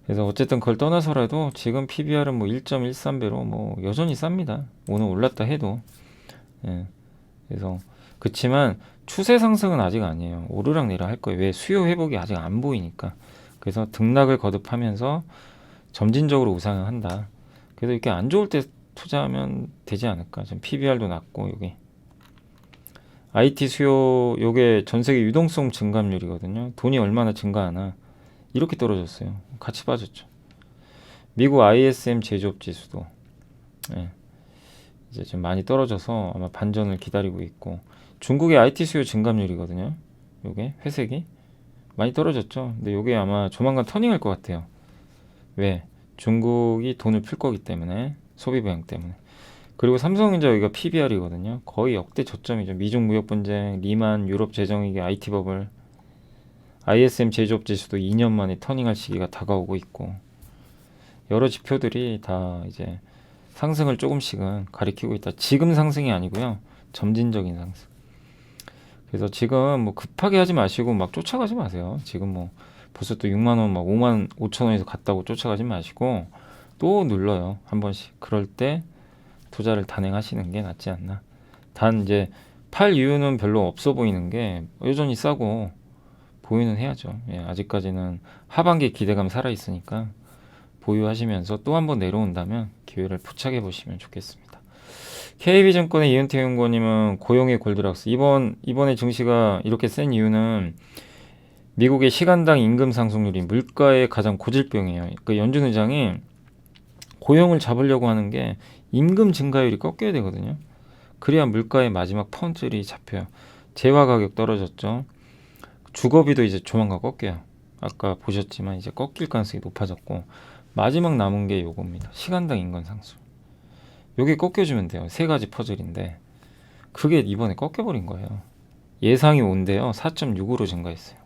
그래서 어쨌든 그걸 떠나서라도 지금 PBR은 뭐 1.13배로 뭐 여전히 쌉니다. 오늘 올랐다 해도. 그래서 그치만 추세 상승은 아직 아니에요. 오르락 내리락 할 거예요. 왜? 수요 회복이 아직 안 보이니까. 그래서 등락을 거듭하면서 점진적으로 우상향한다. 그래서 이렇게 안 좋을 때 투자하면 되지 않을까. 지금 PBR도 낮고 여기 IT 수요 요게 전 세계 유동성 증감률이거든요. 돈이 얼마나 증가하나 이렇게 떨어졌어요. 같이 빠졌죠. 미국 ISM 제조업 지수도 이제 좀 많이 떨어져서 아마 반전을 기다리고 있고, 중국의 IT 수요 증감률이거든요. 요게 회색이 많이 떨어졌죠. 근데 요게 아마 조만간 터닝할 것 같아요. 왜? 중국이 돈을 풀 거기 때문에, 소비 부양 때문에. 그리고 삼성전자 여기가 PBR이거든요. 거의 역대 저점이죠. 미중 무역 분쟁, 리만, 유럽 재정위기, IT 버블, ISM 제조업 지수도 2년 만에 터닝할 시기가 다가오고 있고, 여러 지표들이 다 이제 상승을 조금씩은 가리키고 있다. 지금 상승이 아니고요. 점진적인 상승. 그래서 지금 뭐 급하게 하지 마시고 막 쫓아가지 마세요. 지금 뭐 벌써 또 6만 원, 막 5만 5천 원에서 갔다고 쫓아가지 마시고 또 눌러요. 한 번씩. 그럴 때 투자를 단행하시는 게 낫지 않나. 단 이제 팔 이유는 별로 없어 보이는 게 여전히 싸고 보유는 해야죠. 예, 아직까지는 하반기 기대감 살아 있으니까 보유하시면서 또 한 번 내려온다면 기회를 포착해 보시면 좋겠습니다. KB증권의 이은태 연구원님은 고용의 골드락스. 이번에 증시가 이렇게 센 이유는 미국의 시간당 임금 상승률이 물가의 가장 고질병이에요. 그 연준 의장이 고용을 잡으려고 하는 게 임금 증가율이 꺾여야 되거든요. 그래야 물가의 마지막 펀치를 잡혀요. 재화 가격 떨어졌죠. 주거비도 이제 조만간 꺾여요. 아까 보셨지만 이제 꺾일 가능성이 높아졌고, 마지막 남은 게 요겁니다. 시간당 인건 상승. 요게 꺾여주면 돼요. 세 가지 퍼즐인데 그게 이번에 꺾여버린 거예요. 예상이 온대요. 4.6으로 증가했어요.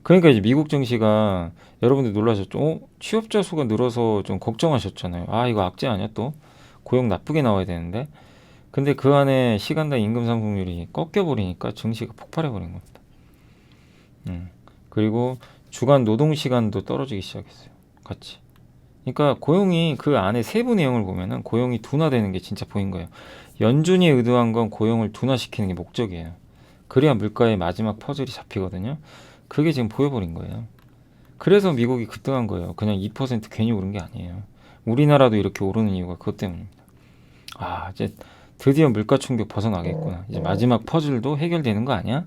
그러니까 이제 미국 증시가, 여러분들 놀라셨죠? 취업자 수가 늘어서 좀 걱정하셨잖아요. 아, 이거 악재 아니야 또? 고용 나쁘게 나와야 되는데. 근데 그 안에 시간당 임금 상승률이 꺾여버리니까 증시가 폭발해버린 겁니다. 그리고 주간 노동 시간도 떨어지기 시작했어요. 같이. 그러니까 고용이, 그 안에 세부 내용을 보면은 고용이 둔화되는 게 진짜 보인 거예요. 연준이 의도한 건 고용을 둔화시키는 게 목적이에요. 그래야 물가의 마지막 퍼즐이 잡히거든요. 그게 지금 보여버린 거예요. 그래서 미국이 급등한 거예요. 그냥 2% 괜히 오른 게 아니에요. 우리나라도 이렇게 오르는 이유가 그것 때문입니다. 아, 이제 드디어 물가 충격 벗어나겠구나. 이제 마지막 퍼즐도 해결되는 거 아니야?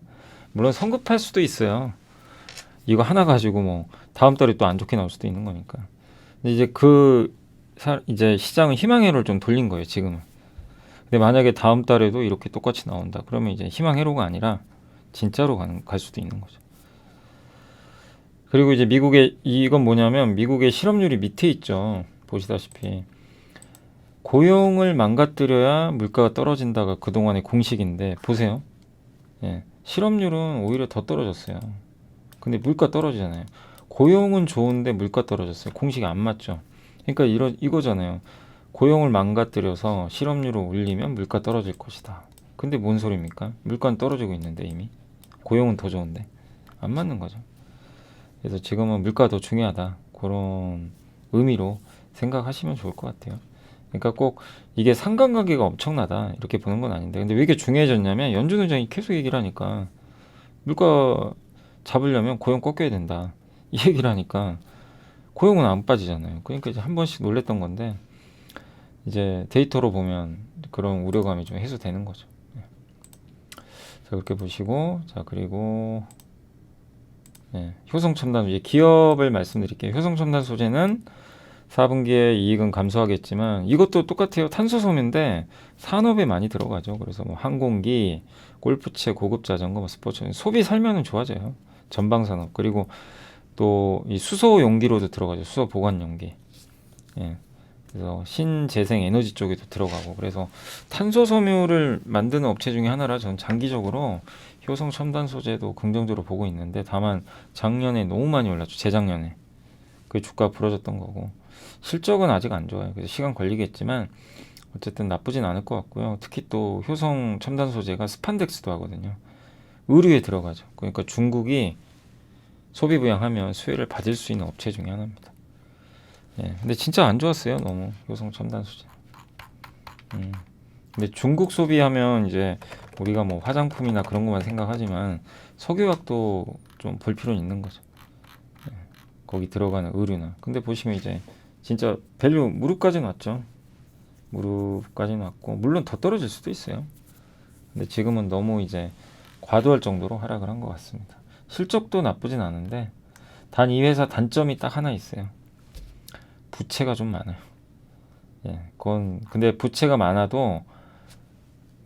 물론 성급할 수도 있어요. 이거 하나 가지고 뭐 다음 달에 또 안 좋게 나올 수도 있는 거니까. 근데 이제 이제 시장은 희망회로를 좀 돌린 거예요, 지금은. 근데 만약에 다음 달에도 이렇게 똑같이 나온다. 그러면 이제 희망회로가 아니라 진짜로 갈 수도 있는 거죠. 그리고 이제 이건 뭐냐면 미국의 실업률이 밑에 있죠. 보시다시피. 고용을 망가뜨려야 물가가 떨어진다가 그동안의 공식인데, 보세요. 예, 실업률은 오히려 더 떨어졌어요. 근데 물가 떨어지잖아요. 고용은 좋은데 물가 떨어졌어요. 공식이 안 맞죠. 그러니까 이거잖아요. 고용을 망가뜨려서 실업률을 올리면 물가 떨어질 것이다. 근데 뭔 소리입니까? 물가는 떨어지고 있는데 이미. 고용은 더 좋은데. 안 맞는 거죠. 그래서 지금은 물가가 더 중요하다. 그런 의미로 생각하시면 좋을 것 같아요. 그러니까 꼭 이게 상관관계가 엄청나다 이렇게 보는 건 아닌데, 근데 왜 이게 중요해졌냐면 연준 의장이 계속 얘기를 하니까 물가 잡으려면 고용 꺾여야 된다 이 얘기를 하니까 고용은 안 빠지잖아요. 그러니까 이제 한 번씩 놀랬던 건데 이제 데이터로 보면 그런 우려감이 좀 해소되는 거죠. 자, 그렇게 보시고, 자, 그리고 효성첨단, 이제 기업을 말씀드릴게요. 효성첨단 소재는 4분기에 이익은 감소하겠지만 이것도 똑같아요. 탄소섬유인데 산업에 많이 들어가죠. 그래서 뭐 항공기, 골프채, 고급 자전거, 뭐 스포츠, 소비 살면은 좋아져요. 전방 산업. 그리고 또 이 수소 용기로도 들어가죠. 수소 보관 용기. 예. 그래서 신재생 에너지 쪽에도 들어가고, 그래서 탄소 섬유를 만드는 업체 중에 하나라 저는 장기적으로 효성 첨단 소재도 긍정적으로 보고 있는데, 다만 작년에 너무 많이 올랐죠. 재작년에. 그 주가 부러졌던 거고, 실적은 아직 안 좋아요. 그래서 시간 걸리겠지만 어쨌든 나쁘진 않을 것 같고요. 특히 또 효성 첨단 소재가 스판덱스도 하거든요. 의류에 들어가죠. 그러니까 중국이 소비 부양하면 수혜를 받을 수 있는 업체 중에 하나입니다. 근데 진짜 안 좋았어요. 너무 효성 첨단 소재. 근데 중국 소비하면 이제 우리가 뭐 화장품이나 그런 것만 생각하지만 석유화학도 좀 볼 필요는 있는 거죠. 거기 들어가는 의류나. 근데 보시면 이제 진짜 밸류 무릎까지는 왔죠. 무릎까지는 왔고, 물론 더 떨어질 수도 있어요. 근데 지금은 너무 이제 과도할 정도로 하락을 한 것 같습니다. 실적도 나쁘진 않은데 단 이 회사 단점이 딱 하나 있어요. 부채가 좀 많아요. 그건 근데 부채가 많아도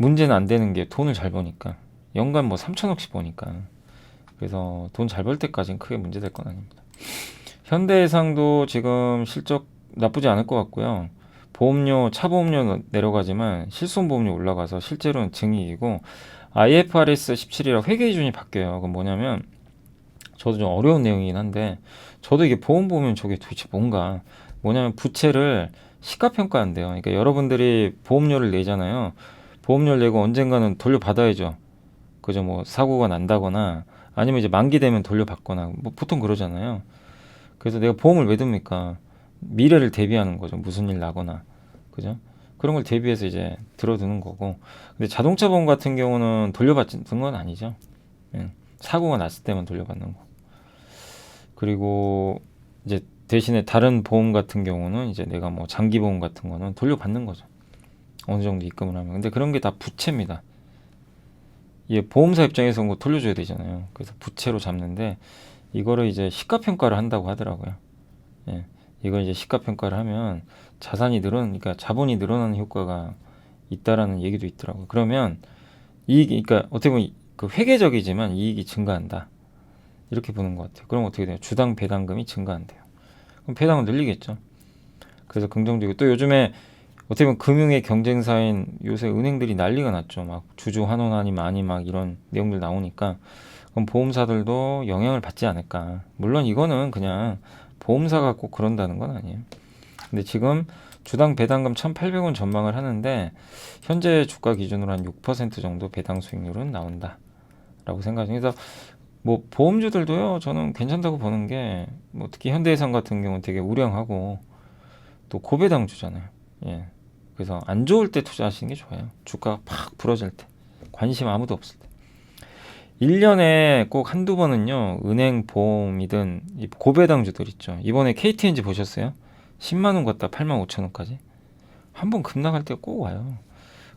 문제는 안 되는 게 돈을 잘 버니까. 연간 뭐 3천억씩 버니까. 그래서 돈 잘 벌 때까지는 크게 문제될 건 아닙니다. 현대해상도 지금 실적 나쁘지 않을 것 같고요. 보험료, 차보험료 내려가지만 실손보험료 올라가서 실제로는 증이익이고, IFRS 17이라 회계 기준이 바뀌어요. 그건 뭐냐면, 저도 좀 어려운 내용이긴 한데, 저도 이게 보험 보면 저게 도대체 뭔가, 뭐냐면 부채를 시가평가한대요. 그러니까 여러분들이 보험료를 내잖아요. 보험료를 내고 언젠가는 돌려받아야죠. 그죠? 뭐 사고가 난다거나 아니면 이제 만기 되면 돌려받거나 뭐 보통 그러잖아요. 그래서 내가 보험을 왜 듭니까? 미래를 대비하는 거죠. 무슨 일 나거나. 그죠? 그런 걸 대비해서 이제 들어두는 거고. 근데 자동차 보험 같은 경우는 돌려받는 건 아니죠. 사고가 났을 때만 돌려받는 거. 그리고 이제 대신에 다른 보험 같은 경우는 이제 내가 뭐 장기 보험 같은 거는 돌려받는 거죠. 어느 정도 입금을 하면. 근데 그런 게 다 부채입니다. 이 보험사 입장에서 뭐 돌려줘야 되잖아요. 그래서 부채로 잡는데 이거를 이제 시가평가를 한다고 하더라고요. 예. 이걸 이제 시가평가를 하면 자산이 그러니까 자본이 늘어나는 효과가 있다라는 얘기도 있더라고요. 그러면 이익이, 그러니까 어떻게 보면 그 회계적이지만 이익이 증가한다. 이렇게 보는 것 같아요. 그럼 어떻게 돼요? 주당 배당금이 증가한대요. 그럼 배당은 늘리겠죠. 그래서 긍정적이고, 또 요즘에 어떻게 보면 금융의 경쟁사인 요새 은행들이 난리가 났죠. 막 주주 환원하니 많이 막 이런 내용들 나오니까, 그럼 보험사들도 영향을 받지 않을까. 물론 이거는 그냥 보험사가 꼭 그런다는 건 아니에요. 근데 지금 주당 배당금 1,800원 전망을 하는데 현재 주가 기준으로 한 6% 정도 배당 수익률은 나온다라고 생각해요. 그래서 뭐 보험주들도요, 저는 괜찮다고 보는 게, 뭐 특히 현대해상 같은 경우는 되게 우량하고 또 고배당주잖아요. 예. 그래서 안 좋을 때 투자하시는 게 좋아요. 주가가 팍 부러질 때, 관심 아무도 없을 때. 1년에 꼭 한두 번은요, 은행 보험이든 이 고배당주들 있죠. 이번에 KTNG 보셨어요? 10만 원 갔다 8만 5천 원까지. 한 번 급락할 때 꼭 와요.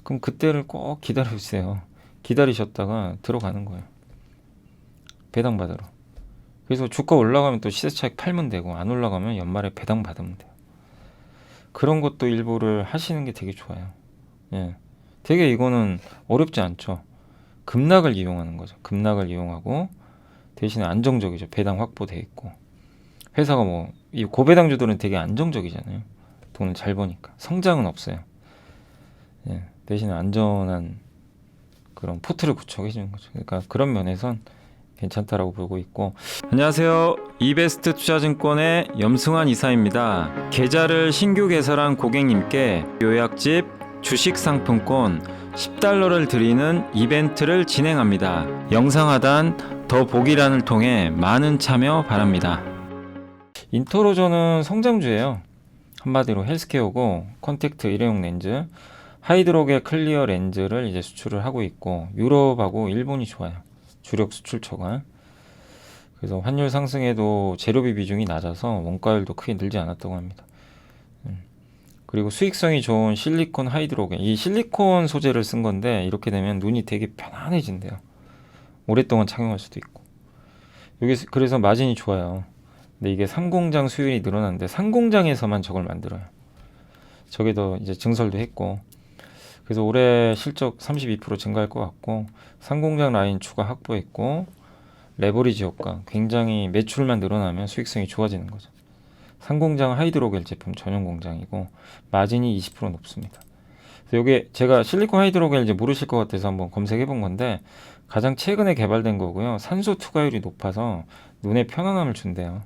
그럼 그때를 꼭 기다려주세요. 기다리셨다가 들어가는 거예요. 배당 받으러. 그래서 주가 올라가면 또 시세 차익 팔면 되고, 안 올라가면 연말에 배당 받으면 돼요. 그런 것도 일부를 하시는 게 되게 좋아요. 예. 되게 이거는 어렵지 않죠. 급락을 이용하는 거죠. 급락을 이용하고 대신에 안정적이죠. 배당 확보돼 있고. 회사가 뭐 이 고배당주들은 되게 안정적이잖아요. 돈을 잘 버니까. 성장은 없어요. 예. 대신에 안전한 그런 포트를 구축해 주는 거죠. 그러니까 그런 면에선 괜찮다라고 보고 있고. 안녕하세요. 이베스트 투자증권의 염승환 이사입니다. 계좌를 신규 개설한 고객님께 요약집 주식 상품권 10달러를 드리는 이벤트를 진행합니다. 영상 하단 더 보기란을 통해 많은 참여 바랍니다. 인터로저는 성장주예요. 한마디로 헬스케어고, 컨택트 일회용 렌즈, 하이드로겔 클리어 렌즈를 이제 수출을 하고 있고, 유럽하고 일본이 좋아요. 주력 수출처가. 그래서 환율 상승에도 재료비 비중이 낮아서 원가율도 크게 늘지 않았다고 합니다. 그리고 수익성이 좋은 실리콘 하이드로겔, 이 실리콘 소재를 쓴 건데 이렇게 되면 눈이 되게 편안해진대요. 오랫동안 착용할 수도 있고. 여기 그래서 마진이 좋아요. 근데 이게 상공장 수율이 늘어났는데 상공장에서만 저걸 만들어요. 저게 더 이제 증설도 했고, 그래서 올해 실적 32% 증가할 것 같고, 상공장 라인 추가 확보했고, 레버리지 효과, 굉장히 매출만 늘어나면 수익성이 좋아지는 거죠. 상공장 하이드로겔 제품 전용 공장이고 마진이 20% 높습니다. 그래서 이게 제가 실리콘 하이드로겔 이제 모르실 것 같아서 한번 검색해 본 건데, 가장 최근에 개발된 거고요. 산소 투과율이 높아서 눈에 편안함을 준대요.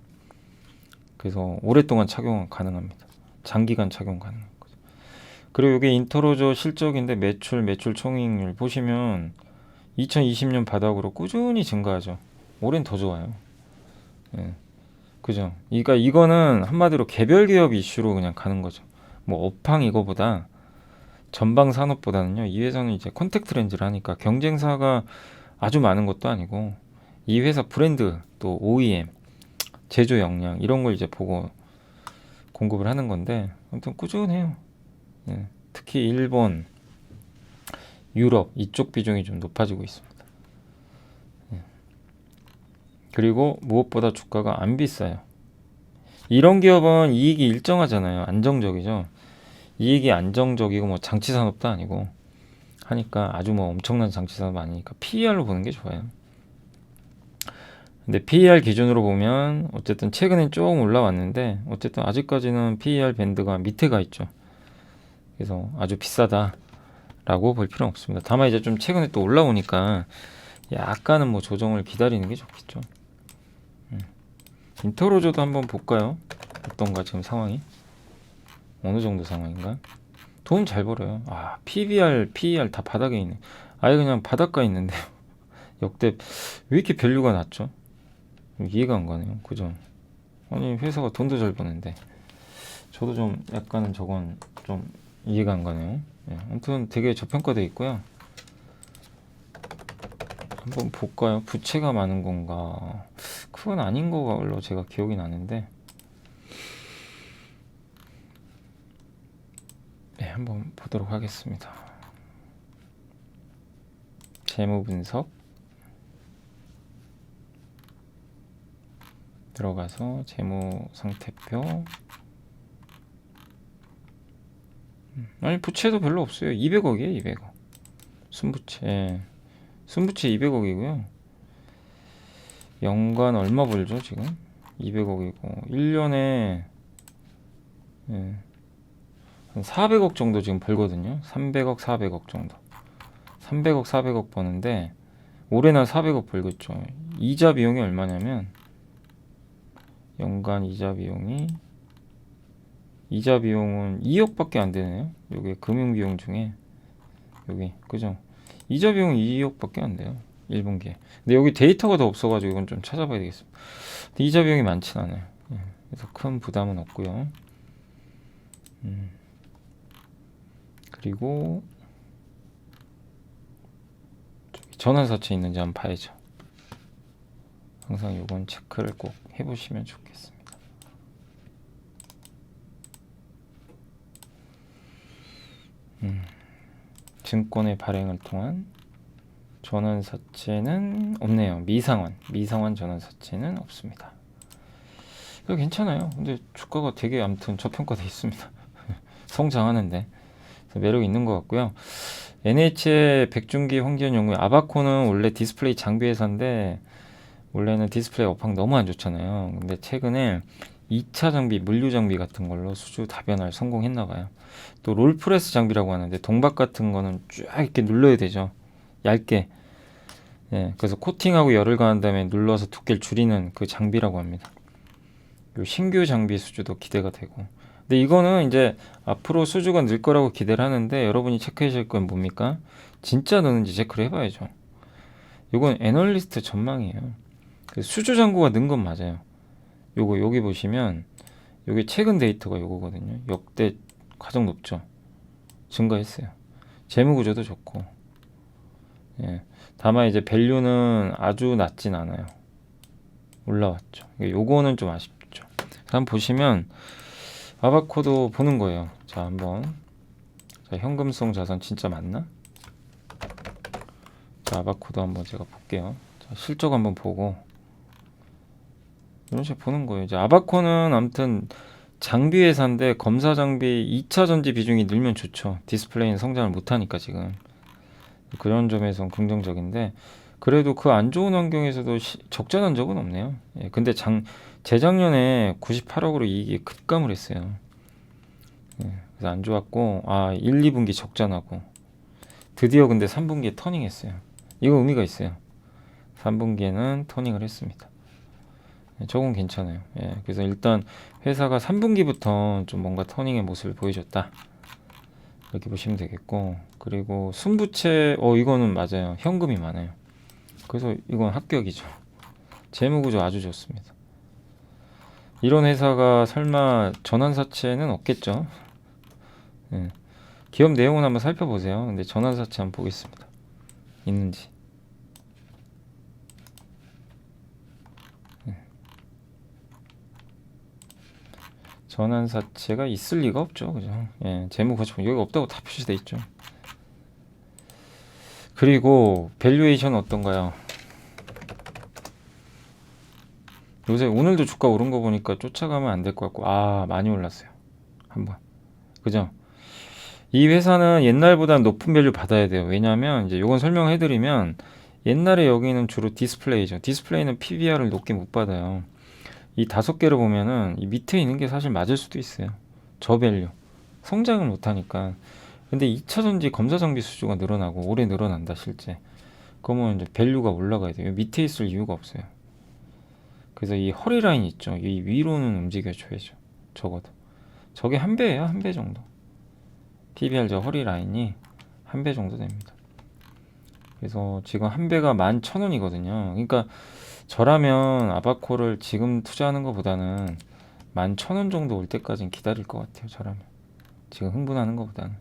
그래서 오랫동안 착용 가능합니다. 장기간 착용 가능한 거죠. 그리고 이게 인터로저 실적인데 매출 총이익률 보시면 2020년 바닥으로 꾸준히 증가하죠. 올해는 더 좋아요. 예. 그죠? 그러니까 이거는 한마디로 개별 기업 이슈로 그냥 가는 거죠. 뭐 업황 이거보다, 전방 산업보다는요, 이 회사는 이제 콘택트 렌즈를 하니까 경쟁사가 아주 많은 것도 아니고, 이 회사 브랜드, 또 OEM, 제조 역량 이런 걸 이제 보고 공급을 하는 건데, 아무튼 꾸준해요. 네. 특히 일본, 유럽 이쪽 비중이 좀 높아지고 있습니다. 네. 그리고 무엇보다 주가가 안 비싸요. 이런 기업은 이익이 일정하잖아요. 안정적이죠. 이익이 안정적이고 뭐 장치 산업도 아니고 하니까 아주 뭐 엄청난 장치사도 많으니까 PER로 보는 게 좋아요. 근데 PER 기준으로 보면 어쨌든 최근엔 조금 올라왔는데 어쨌든 아직까지는 PER 밴드가 밑에 가 있죠. 그래서 아주 비싸다라고 볼 필요는 없습니다. 다만 이제 좀 최근에 또 올라오니까 약간은 뭐 조정을 기다리는 게 좋겠죠. 인터로저도 한번 볼까요? 어떤가 지금 상황이? 어느 정도 상황인가? 돈 잘 벌어요. 아, PBR, PER 다 바닥에 있네. 아예 그냥 바닷가에 있는데요. 역대 왜 이렇게 밸류가 낮죠? 이해가 안 가네요. 그죠? 아니 회사가 돈도 잘 버는데 저도 좀 약간은 저건 좀 이해가 안 가네요. 예, 아무튼 되게 저평가돼 있고요. 한번 볼까요? 부채가 많은 건가? 그건 아닌 걸로 제가 기억이 나는데 네, 한번 보도록 하겠습니다. 재무 분석 들어가서 재무 상태표. 아니 부채도 별로 없어요. 200억이에요. 200억 순부채. 순부채 200억이고요 연간 얼마 벌죠 지금? 200억이고 1년에 예, 한 400억 정도 지금 벌거든요. 300억 400억 정도. 300억 400억 버는데 올해는 400억 벌겠죠. 이자 비용이 얼마냐면 연간 이자 비용은 2억밖에 안 되네요. 요게 금융 비용 중에 여기 그죠? 이자 비용 2억밖에 안 돼요. 1분기에. 근데 여기 데이터가 더 없어가지고 이건 좀 찾아봐야 되겠습니다. 근데 이자 비용이 많진 않아요. 그래서 큰 부담은 없고요. 그리고 전환사채 있는지 한번 봐야죠. 항상 요건 체크를 꼭 해보시면 좋겠습니다. 증권의 발행을 통한 전환사채는 없네요. 미상환 전환사채는 없습니다. 이거 괜찮아요. 근데 주가가 되게 아무튼 저평가돼 있습니다. 성장하는데 매력이 있는 것 같고요. NH의 백준기 황지연 연구위 아바코는 원래 디스플레이 장비 회사인데 원래는 디스플레이 업황 너무 안 좋잖아요. 근데 최근에 2차 장비, 물류 장비 같은 걸로 수주 다변화를 성공했나 봐요. 또 롤프레스 장비라고 하는데 동박 같은 거는 쫙 이렇게 눌러야 되죠. 얇게. 예, 그래서 코팅하고 열을 가한 다음에 눌러서 두께를 줄이는 그 장비라고 합니다. 요 신규 장비 수주도 기대가 되고. 근데 이거는 이제 앞으로 수주가 늘 거라고 기대를 하는데 여러분이 체크하실 건 뭡니까? 진짜 느는지 체크를 해봐야죠. 이건 애널리스트 전망이에요. 수주 잔고가 는 건 맞아요. 요거 여기 보시면 요게 최근 데이터가 요거거든요. 역대 가장 높죠. 증가했어요. 재무 구조도 좋고. 예. 다만 이제 밸류는 아주 낮진 않아요. 올라왔죠. 요거는 좀 아쉽죠. 한번 보시면 아바코도 보는 거예요. 자, 한번. 자, 현금성 자산 진짜 맞나? 자, 아바코도 한번 제가 볼게요. 자, 실적 한번 보고 이런 식으로 보는 거예요. 이제 아바코는 아무튼 장비 회사인데 검사 장비 2차 전지 비중이 늘면 좋죠. 디스플레이는 성장을 못하니까 지금. 그런 점에선 긍정적인데 그래도 그 안 좋은 환경에서도 적자 난 적은 없네요. 예, 근데 재작년에 98억으로 이익이 급감을 했어요. 예, 그래서 안 좋았고 1, 2분기 적자 나고 드디어 근데 3분기에 터닝했어요. 이거 의미가 있어요. 3분기에는 터닝을 했습니다. 예, 저건 괜찮아요. 예, 그래서 일단 회사가 3분기부터 좀 뭔가 터닝의 모습을 보여줬다. 이렇게 보시면 되겠고 그리고 순부채 이거는 맞아요. 현금이 많아요. 그래서 이건 합격이죠. 재무구조 아주 좋습니다. 이런 회사가 설마 전환사채는 없겠죠. 예. 기업 내용은 한번 살펴보세요. 근데 전환사채 한번 보겠습니다. 있는지. 전환사채가 있을 리가 없죠. 그죠? 예, 재무구조 여기 없다고 다 표시돼 있죠. 그리고 밸류에이션 어떤가요? 요새 오늘도 주가 오른 거 보니까 쫓아가면 안 될 것 같고 많이 올랐어요. 한번. 그죠? 이 회사는 옛날보다 높은 밸류 받아야 돼요. 왜냐하면 이제 요건 설명해드리면 옛날에 여기는 주로 디스플레이죠. 디스플레이는 PBR을 높게 못 받아요. 이 5개를 보면은 이 밑에 있는 게 사실 맞을 수도 있어요. 저밸류 성장을 못하니까. 근데 2차전지 검사 장비 수주가 늘어나고 올해 늘어난다 실제. 그러면 이제 밸류가 올라가야 돼요. 밑에 있을 이유가 없어요. 그래서 이 허리 라인 있죠. 이 위로는 움직여줘야죠. 적어도 저게 한 배예요. 한 배 정도. PBR 저 허리 라인이 한 배 정도 됩니다. 그래서 지금 한 배가 11,000원이거든요. 그러니까 저라면 아바코를 지금 투자하는 것보다는 11,000원 정도 올 때까지는 기다릴 것 같아요. 저라면 지금 흥분하는 것보다는.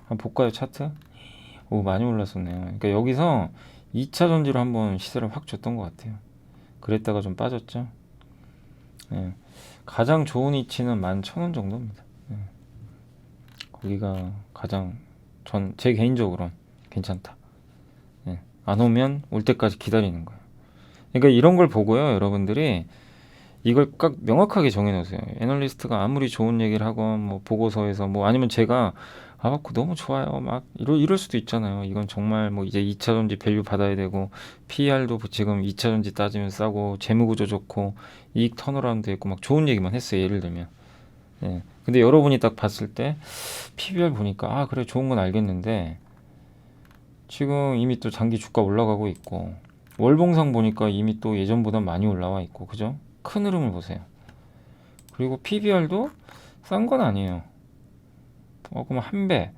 한번 볼까요 차트? 오 많이 올랐었네요. 그러니까 여기서 2차 전지로 한번 시세를 확 줬던 것 같아요. 그랬다가 좀 빠졌죠. 예. 가장 좋은 위치는 11,000원 정도입니다. 예. 거기가 가장 제 개인적으로는 괜찮다. 예. 안 오면 올 때까지 기다리는 거예요. 그러니까 이런 걸 보고요, 여러분들이 이걸 딱 명확하게 정해놓으세요. 애널리스트가 아무리 좋은 얘기를 하건 뭐 보고서에서 뭐 아니면 제가 아바코 너무 좋아요 막 이럴 수도 있잖아요. 이건 정말 뭐 이제 2차전지 밸류 받아야 되고 PER도 지금 2차전지 따지면 싸고 재무구조 좋고 이익 턴어라운드 있고 막 좋은 얘기만 했어요. 예를 들면. 예. 근데 여러분이 딱 봤을 때 PBR 보니까 아 그래 좋은 건 알겠는데 지금 이미 또 장기 주가 올라가고 있고 월봉상 보니까 이미 또 예전보다 많이 올라와 있고 그죠? 큰 흐름을 보세요. 그리고 PBR도 싼 건 아니에요. 그럼 한 배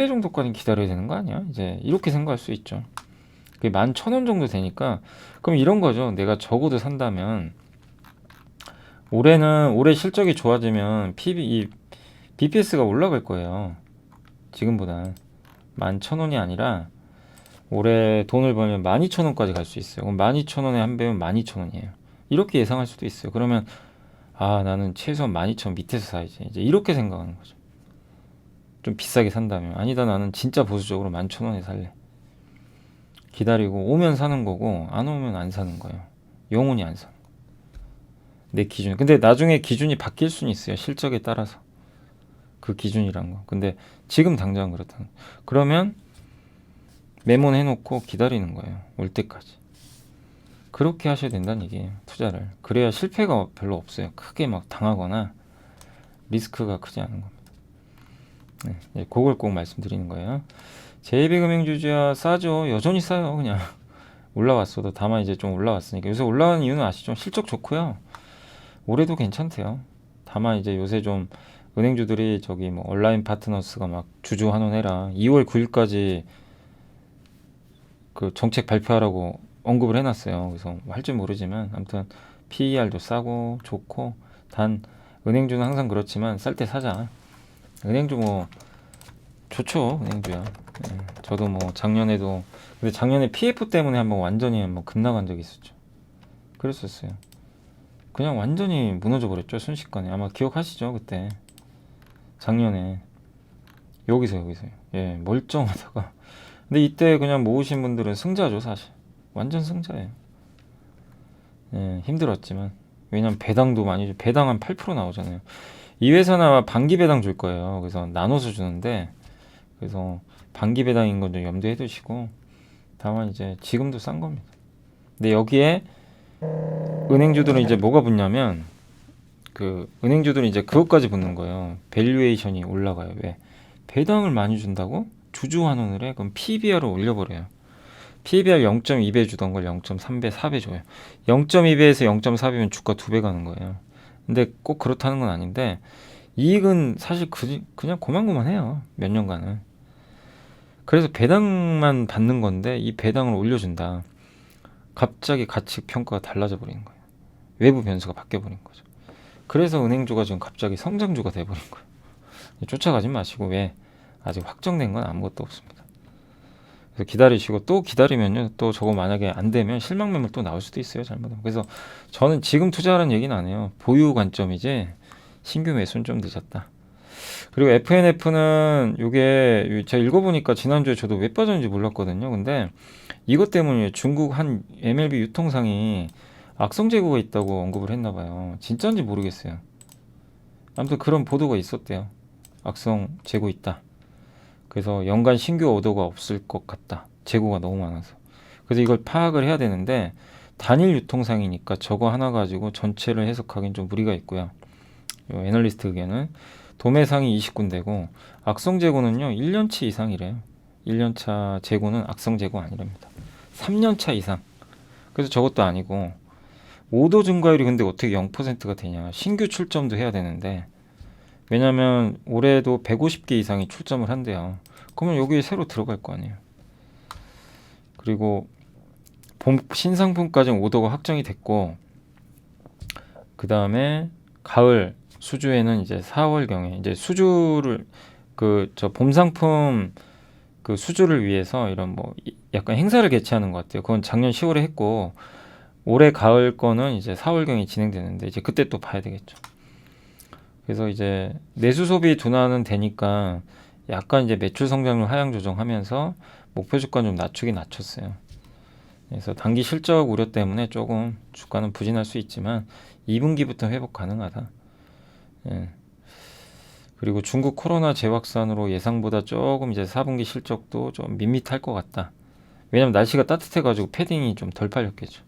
정도까지는 기다려야 되는 거 아니야? 이제 이렇게 생각할 수 있죠. 그게 11,000원 정도 되니까 그럼 이런 거죠. 내가 적어도 산다면 올해 실적이 좋아지면 BPS가 올라갈 거예요. 지금보다 11,000원이 아니라 올해 돈을 벌면 12,000원까지 갈 수 있어요. 그럼 12,000원에 한 배면 12,000원이에요. 이렇게 예상할 수도 있어요. 그러면 아 나는 최소한 12,000원 밑에서 사야지. 이제 이렇게 생각하는 거죠. 좀 비싸게 산다면 아니다 나는 진짜 보수적으로 11,000원에 살래. 기다리고 오면 사는 거고 안 오면 안 사는 거예요. 영원히 안 사는 거. 내 기준. 근데 나중에 기준이 바뀔 수는 있어요. 실적에 따라서. 그 기준이란 거. 근데 지금 당장 그렇다는. 그러면 메모는 해놓고 기다리는 거예요. 올 때까지. 그렇게 하셔야 된다는 얘기예요. 투자를. 그래야 실패가 별로 없어요. 크게 막 당하거나 리스크가 크지 않은 겁니다. 네, 그걸 꼭 말씀드리는 거예요. JB금융주주야 싸죠. 여전히 싸요. 그냥 올라왔어도 다만 이제 좀 올라왔으니까 요새 올라가는 이유는 아시죠? 실적 좋고요. 올해도 괜찮대요. 다만 이제 요새 좀 은행주들이 저기 뭐 온라인 파트너스가 막 주주 환원해라 2월 9일까지 그 정책 발표하라고 언급을 해놨어요. 그래서 할지 모르지만 아무튼 PER도 싸고 좋고 단 은행주는 항상 그렇지만 쌀 때 사자. 은행주 뭐 좋죠. 은행주야. 예, 저도 뭐 작년에도 근데 작년에 PF 때문에 한번 완전히 한번 급락한 적이 있었죠. 그랬었어요. 그냥 완전히 무너져 버렸죠. 순식간에 아마 기억하시죠 그때 작년에 여기서요. 예 멀쩡하다가 근데 이때 그냥 모으신 분들은 승자죠 사실. 완전 승자예요. 예, 힘들었지만 왜냐면 배당도 많이 배당 한 8% 나오잖아요. 이 회사는 아마 반기 배당 줄 거예요. 그래서 나눠서 주는데 그래서 반기 배당인 건 좀 염두해 두시고 다만 이제 지금도 싼 겁니다. 근데 여기에 은행주들은 이제 뭐가 붙냐면 그 은행주들은 이제 그것까지 붙는 거예요. 밸류에이션이 올라가요. 왜? 배당을 많이 준다고? 주주 환원을 해? 그럼 PBR을 올려버려요. PBR 0.2배 주던 걸 0.3배, 4배 줘요. 0.2배에서 0.4배면 주가 2배 가는 거예요. 근데 꼭 그렇다는 건 아닌데 이익은 사실 그냥 고만고만해요. 몇 년간은. 그래서 배당만 받는 건데 이 배당을 올려준다. 갑자기 가치 평가가 달라져 버리는 거예요. 외부 변수가 바뀌어 버린 거죠. 그래서 은행주가 지금 갑자기 성장주가 돼버린 거예요. 쫓아가지 마시고 왜? 아직 확정된 건 아무것도 없습니다. 그래서 기다리시고 또 기다리면요. 또 저거 만약에 안 되면 실망 매물 또 나올 수도 있어요. 잘못하면. 그래서 저는 지금 투자하라는 얘기는 안 해요. 보유 관점이지 신규 매수는 좀 늦었다. 그리고 FNF는 요게 제가 읽어보니까 지난주에 저도 왜 빠졌는지 몰랐거든요. 근데 이것 때문에 중국 한 MLB 유통상이 악성 재고가 있다고 언급을 했나 봐요. 진짜인지 모르겠어요. 아무튼 그런 보도가 있었대요. 악성 재고 있다. 그래서 연간 신규 오더가 없을 것 같다. 재고가 너무 많아서. 그래서 이걸 파악을 해야 되는데 단일 유통상이니까 저거 하나 가지고 전체를 해석하기는 좀 무리가 있고요. 요 애널리스트 의견은 도매상이 20군데고 악성 재고는요 1년치 이상이래요. 1년차 재고는 악성 재고 아니랍니다. 3년차 이상. 그래서 저것도 아니고 오더 증가율이 근데 어떻게 0%가 되냐. 신규 출점도 해야 되는데 왜냐면 올해도 150개 이상이 출점을 한대요. 그러면 여기에 새로 들어갈 거 아니에요. 그리고 봄 신상품까지는 오더가 확정이 됐고 그 다음에 가을 수주에는 이제 4월경에 이제 수주를 저 봄 상품 그 수주를 위해서 이런 뭐 약간 행사를 개최하는 것 같아요. 그건 작년 10월에 했고 올해 가을 거는 이제 4월경에 진행되는데 이제 그때 또 봐야 되겠죠. 그래서 이제 내수 소비 둔화는 되니까 약간 이제 매출 성장률 하향 조정하면서 목표 주가는 좀 낮추긴 낮췄어요. 그래서 단기 실적 우려 때문에 조금 주가는 부진할 수 있지만 2분기부터 회복 가능하다. 예. 그리고 중국 코로나 재확산으로 예상보다 조금 이제 4분기 실적도 좀 밋밋할 것 같다. 왜냐면 날씨가 따뜻해가지고 패딩이 좀 덜 팔렸겠죠.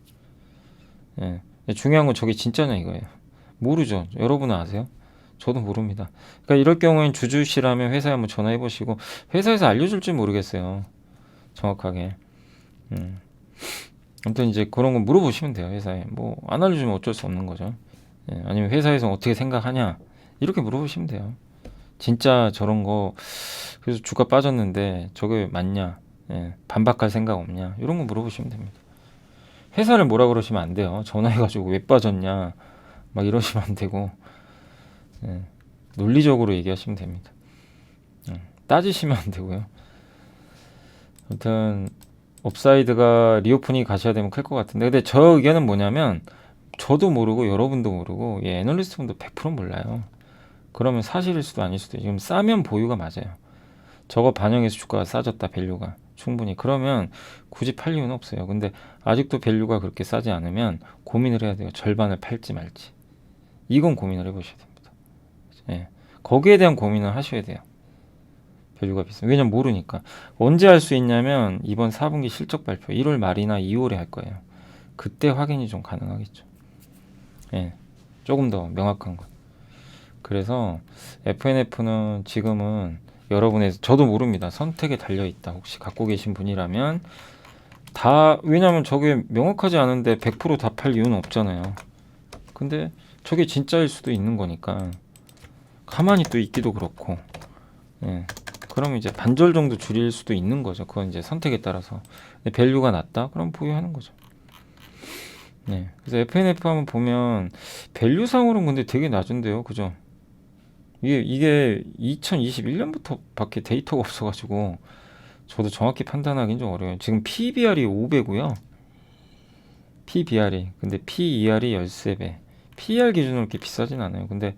예. 중요한 건 저게 진짜냐 이거예요. 모르죠. 여러분은 아세요? 저도 모릅니다. 그러니까 이럴 경우엔 주주시라면 회사에 한번 전화해 보시고 회사에서 알려줄지 모르겠어요. 정확하게. 아무튼 이제 그런 거 물어보시면 돼요. 회사에. 뭐 안 알려주면 어쩔 수 없는 거죠. 예. 아니면 회사에서 어떻게 생각하냐 이렇게 물어보시면 돼요. 진짜 저런 거 그래서 주가 빠졌는데 저게 맞냐? 예. 반박할 생각 없냐? 이런 거 물어보시면 됩니다. 회사를 뭐라 그러시면 안 돼요. 전화해가지고 왜 빠졌냐 막 이러시면 안 되고 예. 논리적으로 얘기하시면 됩니다. 따지시면 안 되고요. 아무튼 업사이드가 리오프닝 가셔야 되면 클 것 같은데 근데 저 의견은 뭐냐면 저도 모르고 여러분도 모르고 애널리스트 분도 100% 몰라요. 그러면 사실일 수도 아닐 수도 지금 싸면 보유가 맞아요. 저거 반영해서 주가가 싸졌다 밸류가 충분히 그러면 굳이 팔 이유는 없어요. 근데 아직도 밸류가 그렇게 싸지 않으면 고민을 해야 돼요. 절반을 팔지 말지. 이건 고민을 해보셔야 됩니다. 예. 거기에 대한 고민을 하셔야 돼요. 밸류가 비싸. 왜냐면 모르니까. 언제 할 수 있냐면 이번 4분기 실적 발표 1월 말이나 2월에 할 거예요. 그때 확인이 좀 가능하겠죠. 예. 조금 더 명확한 것. 그래서 FNF는 지금은 여러분의 저도 모릅니다. 선택에 달려 있다. 혹시 갖고 계신 분이라면 다 왜냐면 저게 명확하지 않은데 100% 다 팔 이유는 없잖아요. 근데 저게 진짜일 수도 있는 거니까 가만히 또 있기도 그렇고 예. 그럼 이제 반절 정도 줄일 수도 있는 거죠. 그건 이제 선택에 따라서 밸류가 낮다? 그럼 보유하는 거죠. 네. 그래서 FNF 한번 보면 밸류상으로는 근데 되게 낮은데요. 그죠? 이게 2021년부터 밖에 데이터가 없어가지고 저도 정확히 판단하기는 좀 어려워요. 지금 PBR이 5배고요. PBR이 근데 PER이 13배. PER 기준으로 이렇게 비싸진 않아요. 근데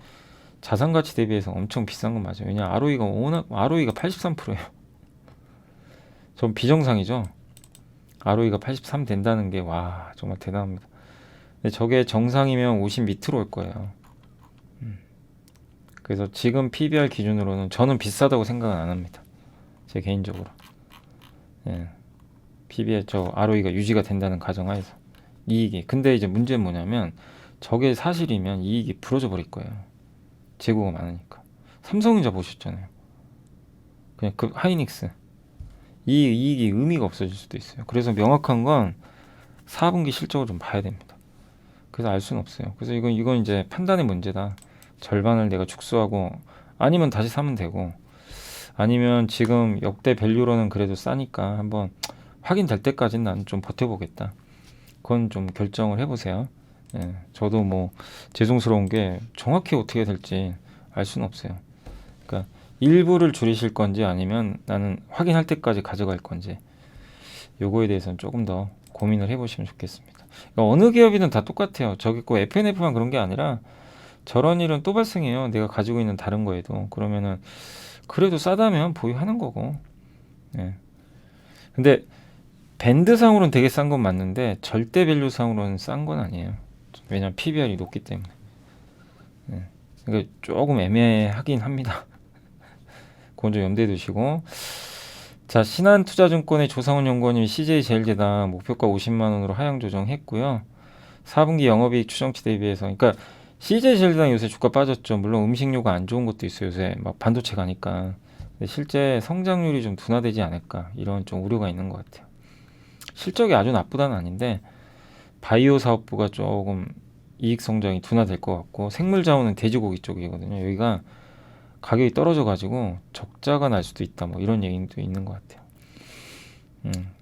자산 가치 대비해서 엄청 비싼 건 맞아요. 왜냐 ROE가 워낙 ROE가 83%예요. 전 비정상이죠. ROE가 83 된다는 게 와 정말 대단합니다. 근데 저게 정상이면 50 밑으로 올 거예요. 그래서 지금 PBR 기준으로는 저는 비싸다고 생각은 안 합니다. 제 개인적으로. 예. PBR 저 ROE가 유지가 된다는 가정하에서 이익이. 근데 이제 문제는 뭐냐면 저게 사실이면 이익이 부러져 버릴 거예요. 재고가 많으니까. 삼성전자 보셨잖아요. 그냥 그 하이닉스. 이 이익이 의미가 없어질 수도 있어요. 그래서 명확한 건 4분기 실적을 좀 봐야 됩니다. 그래서 알 수는 없어요. 그래서 이건 이제 판단의 문제다. 절반을 내가 축소하고 아니면 다시 사면 되고 아니면 지금 역대 밸류로는 그래도 싸니까 한번 확인될 때까지는 나는 좀 버텨보겠다. 그건 좀 결정을 해보세요. 예, 저도 뭐 죄송스러운 게 정확히 어떻게 될지 알 수는 없어요. 그러니까 일부를 줄이실 건지 아니면 나는 확인할 때까지 가져갈 건지 요거에 대해서는 조금 더 고민을 해보시면 좋겠습니다. 그러니까 어느 기업이든 다 똑같아요. 저기 꼭 FNF만 그런 게 아니라 저런 일은 또 발생해요. 내가 가지고 있는 다른 거에도. 그러면은 그래도 싸다면 보유하는 거고. 예. 근데 밴드상으로는 되게 싼 건 맞는데 절대 밸류상으로는 싼 건 아니에요. 왜냐면 PBR이 높기 때문에. 예. 그러니까 조금 애매하긴 합니다. 그건 좀 염두에 두시고. 자, 신한투자증권의 조상훈 연구원님이 CJ제일제당 목표가 50만 원으로 하향 조정했고요. 4분기 영업이익 추정치 대비해서, 그러니까 CJ제일제당 요새 주가 빠졌죠. 물론 음식료가 안 좋은 것도 있어요. 요새 막 반도체 가니까. 근데 실제 성장률이 좀 둔화되지 않을까, 이런 좀 우려가 있는 것 같아요. 실적이 아주 나쁘다는 아닌데 바이오 사업부가 조금 이익 성장이 둔화될 것 같고, 생물자원은 돼지고기 쪽이거든요. 여기가 가격이 떨어져가지고 적자가 날 수도 있다, 뭐 이런 얘기도 있는 것 같아요.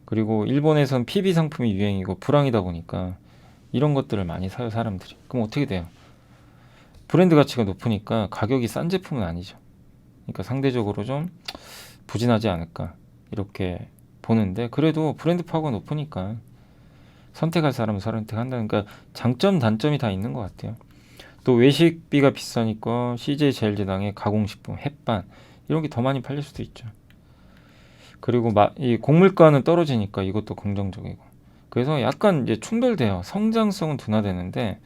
그리고 일본에선 PB 상품이 유행이고 불황이다 보니까 이런 것들을 많이 사요, 사람들이. 그럼 어떻게 돼요? 브랜드 가치가 높으니까 가격이 싼 제품은 아니죠. 그러니까 상대적으로 좀 부진하지 않을까, 이렇게 보는데, 그래도 브랜드 파워가 높으니까 선택할 사람은 선택한다는, 그러니까 장점 단점이 다 있는 것 같아요. 또 외식비가 비싸니까 CJ제일제당의 가공식품, 햇반 이런 게 더 많이 팔릴 수도 있죠. 그리고 이 곡물가는 떨어지니까 이것도 긍정적이고. 그래서 약간 이제 충돌돼요. 성장성은 둔화되는데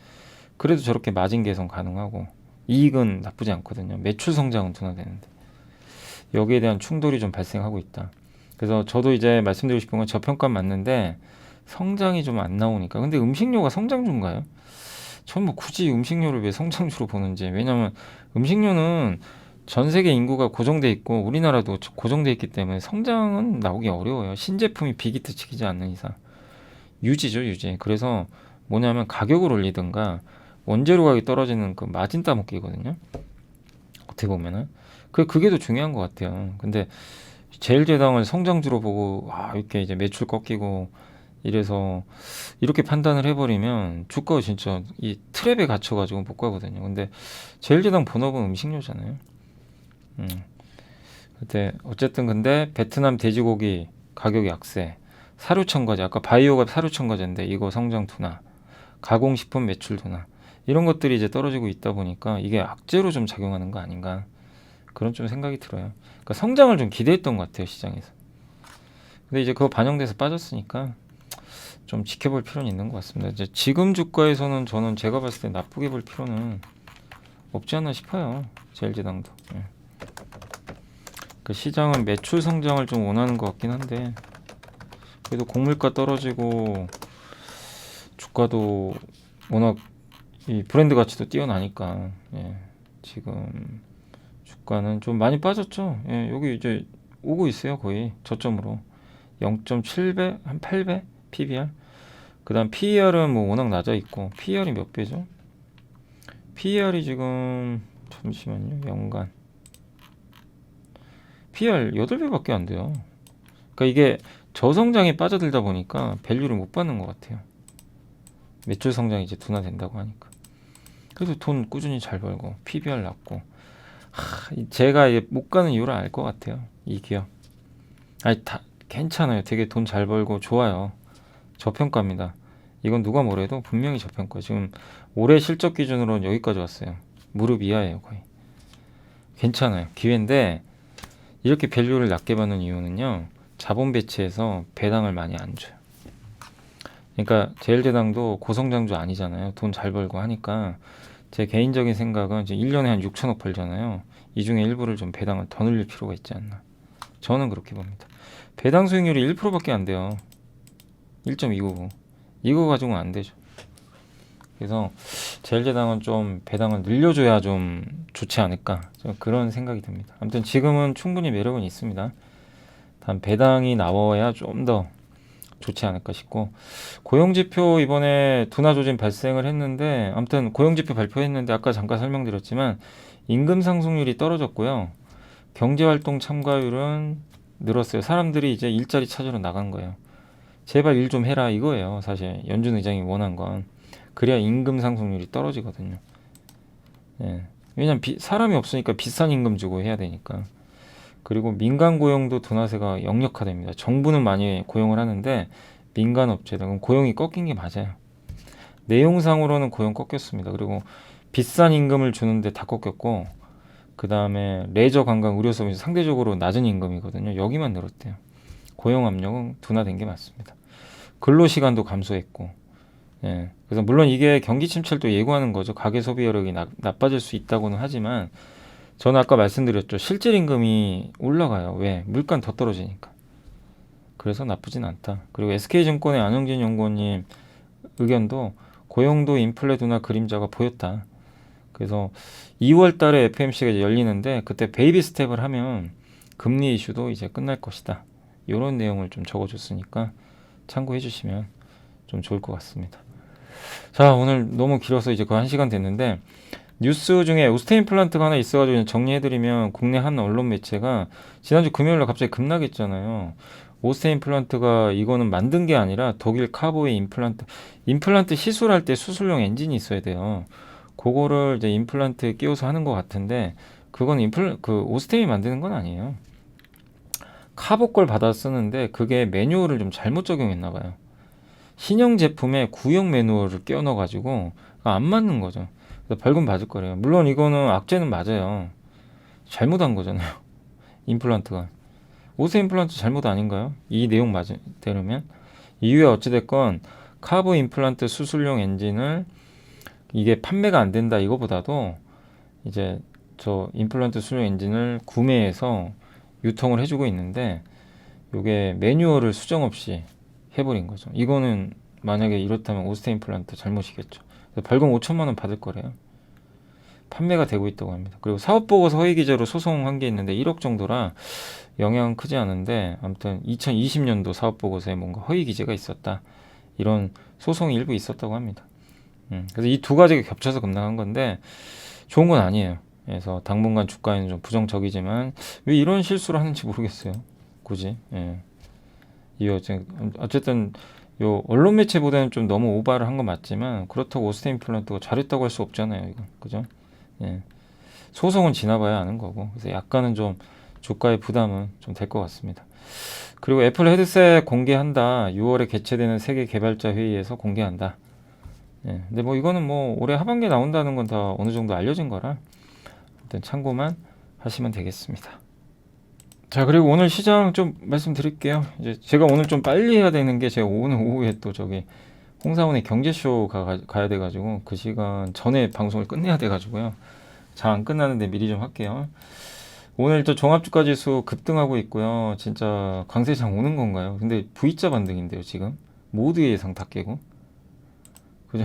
그래도 저렇게 마진 개선 가능하고 이익은 나쁘지 않거든요. 매출 성장은 둔화되는데 여기에 대한 충돌이 좀 발생하고 있다. 그래서 저도 이제 말씀드리고 싶은 건 저평가 맞는데 성장이 좀 안 나오니까. 근데 음식료가 성장주인가요? 전 뭐 굳이 음식료를 왜 성장주로 보는지. 왜냐면 음식료는 전 세계 인구가 고정돼 있고 우리나라도 고정돼 있기 때문에 성장은 나오기 어려워요. 신제품이 비기트치지 않는 이상. 유지죠, 유지. 그래서 뭐냐면 가격을 올리든가 원재료 가격이 떨어지는 그 마진 따먹기거든요. 어떻게 보면은 그게 더 중요한 것 같아요. 근데 제일제당을 성장주로 보고 이렇게 이제 매출 꺾이고 이래서 이렇게 판단을 해버리면 주가가 진짜 이 트랩에 갇혀가지고 못 가거든요. 근데 제일제당 본업은 음식료잖아요. 근데 어쨌든 근데 베트남 돼지고기 가격 약세, 사료첨가제, 아까 바이오가 사료첨가제인데 이거 성장 둔화, 가공식품 매출 둔화, 이런 것들이 이제 떨어지고 있다 보니까 이게 악재로 좀 작용하는 거 아닌가, 그런 좀 생각이 들어요. 그러니까 성장을 좀 기대했던 것 같아요, 시장에서. 근데 이제 그거 반영돼서 빠졌으니까 좀 지켜볼 필요는 있는 것 같습니다. 이제 지금 주가에서는 저는 제가 봤을 때 나쁘게 볼 필요는 없지 않나 싶어요. 제일제당도. 예. 그 시장은 매출 성장을 좀 원하는 것 같긴 한데 그래도 곡물가 떨어지고 주가도 워낙 이 브랜드 가치도 뛰어나니까 지금 주가는 좀 많이 빠졌죠. 여기 이제 오고 있어요. 거의 저점으로 0.7배, 한 8배 PBR. 그 다음 PER은 뭐 워낙 낮아 있고, PER이 몇 배죠? PER이 지금 잠시만요. 연간 PER 8배밖에 안 돼요. 그러니까 이게 저성장에 빠져들다 보니까 밸류를 못 받는 것 같아요. 매출 성장이 이제 둔화된다고 하니까. 그래도 돈 꾸준히 잘 벌고 PBR 낮고. 제가 못 가는 이유를 알 것 같아요. 이 기업. 아니 다 괜찮아요. 되게 돈 잘 벌고 좋아요. 저평가입니다. 이건 누가 뭐래도 분명히 저평가. 지금 올해 실적 기준으로는 여기까지 왔어요. 무릎 이하예요, 거의. 괜찮아요. 기회인데 이렇게 밸류를 낮게 받는 이유는요, 자본 배치에서 배당을 많이 안 줘요. 그러니까 제일제당도 고성장주 아니잖아요. 돈 잘 벌고 하니까 제 개인적인 생각은 이제 1년에 한 6천억 벌잖아요. 이 중에 일부를 좀 배당을 더 늘릴 필요가 있지 않나. 저는 그렇게 봅니다. 배당 수익률이 1%밖에 안 돼요. 1.299. 이거 가지고는 안 되죠. 그래서 제일제당은 좀 배당을 늘려줘야 좀 좋지 않을까, 좀 그런 생각이 듭니다. 아무튼 지금은 충분히 매력은 있습니다. 단 배당이 나와야 좀 더 좋지 않을까 싶고, 고용지표 이번에 둔화 조짐 발생을 했는데, 아무튼 고용지표 발표했는데 아까 잠깐 설명드렸지만 임금 상승률이 떨어졌고요. 경제활동 참가율은 늘었어요. 사람들이 이제 일자리 찾으러 나간 거예요. 제발 일 좀 해라 이거예요. 사실 연준 의장이 원한 건. 그래야 임금 상승률이 떨어지거든요. 왜냐면 사람이 없으니까 비싼 임금 주고 해야 되니까. 그리고 민간 고용도 둔화세가 역력화됩니다. 정부는 많이 고용을 하는데 민간 업체들은 고용이 꺾인 게 맞아요. 내용상으로는 고용 꺾였습니다. 그리고 비싼 임금을 주는데 다 꺾였고, 그 다음에 레저 관광 의료 서비스 상대적으로 낮은 임금이거든요. 여기만 늘었대요. 고용 압력은 둔화된 게 맞습니다. 근로시간도 감소했고, 그래서 물론 이게 경기 침체를 또 예고하는 거죠. 가계 소비 여력이 나빠질 수 있다고는 하지만 저는 아까 말씀드렸죠. 실질 임금이 올라가요. 왜? 물가는 더 떨어지니까. 그래서 나쁘진 않다. 그리고 SK증권의 안영진 연구원님 의견도 고용도 인플레 둔화 그림자가 보였다. 그래서 2월 달에 FMC가 이제 열리는데 그때 베이비 스텝을 하면 금리 이슈도 이제 끝날 것이다. 이런 내용을 좀 적어줬으니까 참고해 주시면 좀 좋을 것 같습니다. 자, 오늘 너무 길어서 이제 거의 1시간 됐는데 뉴스 중에 오스테인 플란트가 하나 있어가지고 정리해드리면 국내 한 언론 매체가 지난주 금요일날 갑자기 급락했잖아요. 오스테인 플란트가 이거는 만든 게 아니라 독일 카보의 임플란트 시술할 때 수술용 엔진이 있어야 돼요. 그거를 이제 임플란트에 끼워서 하는 것 같은데 그건 오스테인이 만드는 건 아니에요. 카보 걸 받아 쓰는데 그게 매뉴얼을 좀 잘못 적용했나 봐요. 신형 제품에 구형 매뉴얼을 끼워 넣어가지고 안 맞는 거죠. 그래서 벌금 받을 거래요. 물론 이거는 악재는 맞아요. 잘못한 거잖아요. 임플란트가. 오세 임플란트 잘못 아닌가요? 이 내용 맞으면 이후에 어찌됐건 카보 임플란트 수술용 엔진을 이게 판매가 안 된다 이거보다도 이제 저 임플란트 수술용 엔진을 구매해서 유통을 해주고 있는데 이게 매뉴얼을 수정 없이 해버린 거죠. 이거는 만약에 이렇다면 오스테 임플란트 잘못이겠죠. 벌금 5천만 원 받을 거래요. 판매가 되고 있다고 합니다. 그리고 사업보고서 허위 기재로 소송한 게 있는데 1억 정도라 영향은 크지 않은데 아무튼 2020년도 사업보고서에 뭔가 허위 기재가 있었다. 이런 소송이 일부 있었다고 합니다. 그래서 이 두 가지가 겹쳐서 급락한 건데 좋은 건 아니에요. 그래서 당분간 주가에는 좀 부정적이지만 왜 이런 실수를 하는지 모르겠어요. 굳이. 예. 어쨌든 요 언론 매체보다는 좀 너무 오바를 한 건 맞지만 그렇다고 오스테인 플란트가 잘했다고 할 수 없잖아요. 이거 그죠? 예. 소송은 지나봐야 아는 거고 그래서 약간은 좀 주가의 부담은 좀 될 것 같습니다. 그리고 애플 헤드셋 공개한다. 6월에 개최되는 세계 개발자 회의에서 공개한다. 예. 근데 뭐 이거는 뭐 올해 하반기에 나온다는 건 다 어느 정도 알려진 거라 일단 참고만 하시면 되겠습니다. 자, 그리고 오늘 시장 좀 말씀드릴게요. 이제 제가 오늘 좀 빨리 해야 되는 게 제가 오늘 오후에 또 저기 홍사원의 경제쇼 가야 돼가지고 그 시간 전에 방송을 끝내야 돼가지고요. 잘 안 끝나는데 미리 좀 할게요. 오늘 또 종합주가 지수 급등하고 있고요. 진짜 강세장 오는 건가요? 근데 V자 반등인데요, 지금 모두의 예상 다 깨고 그죠?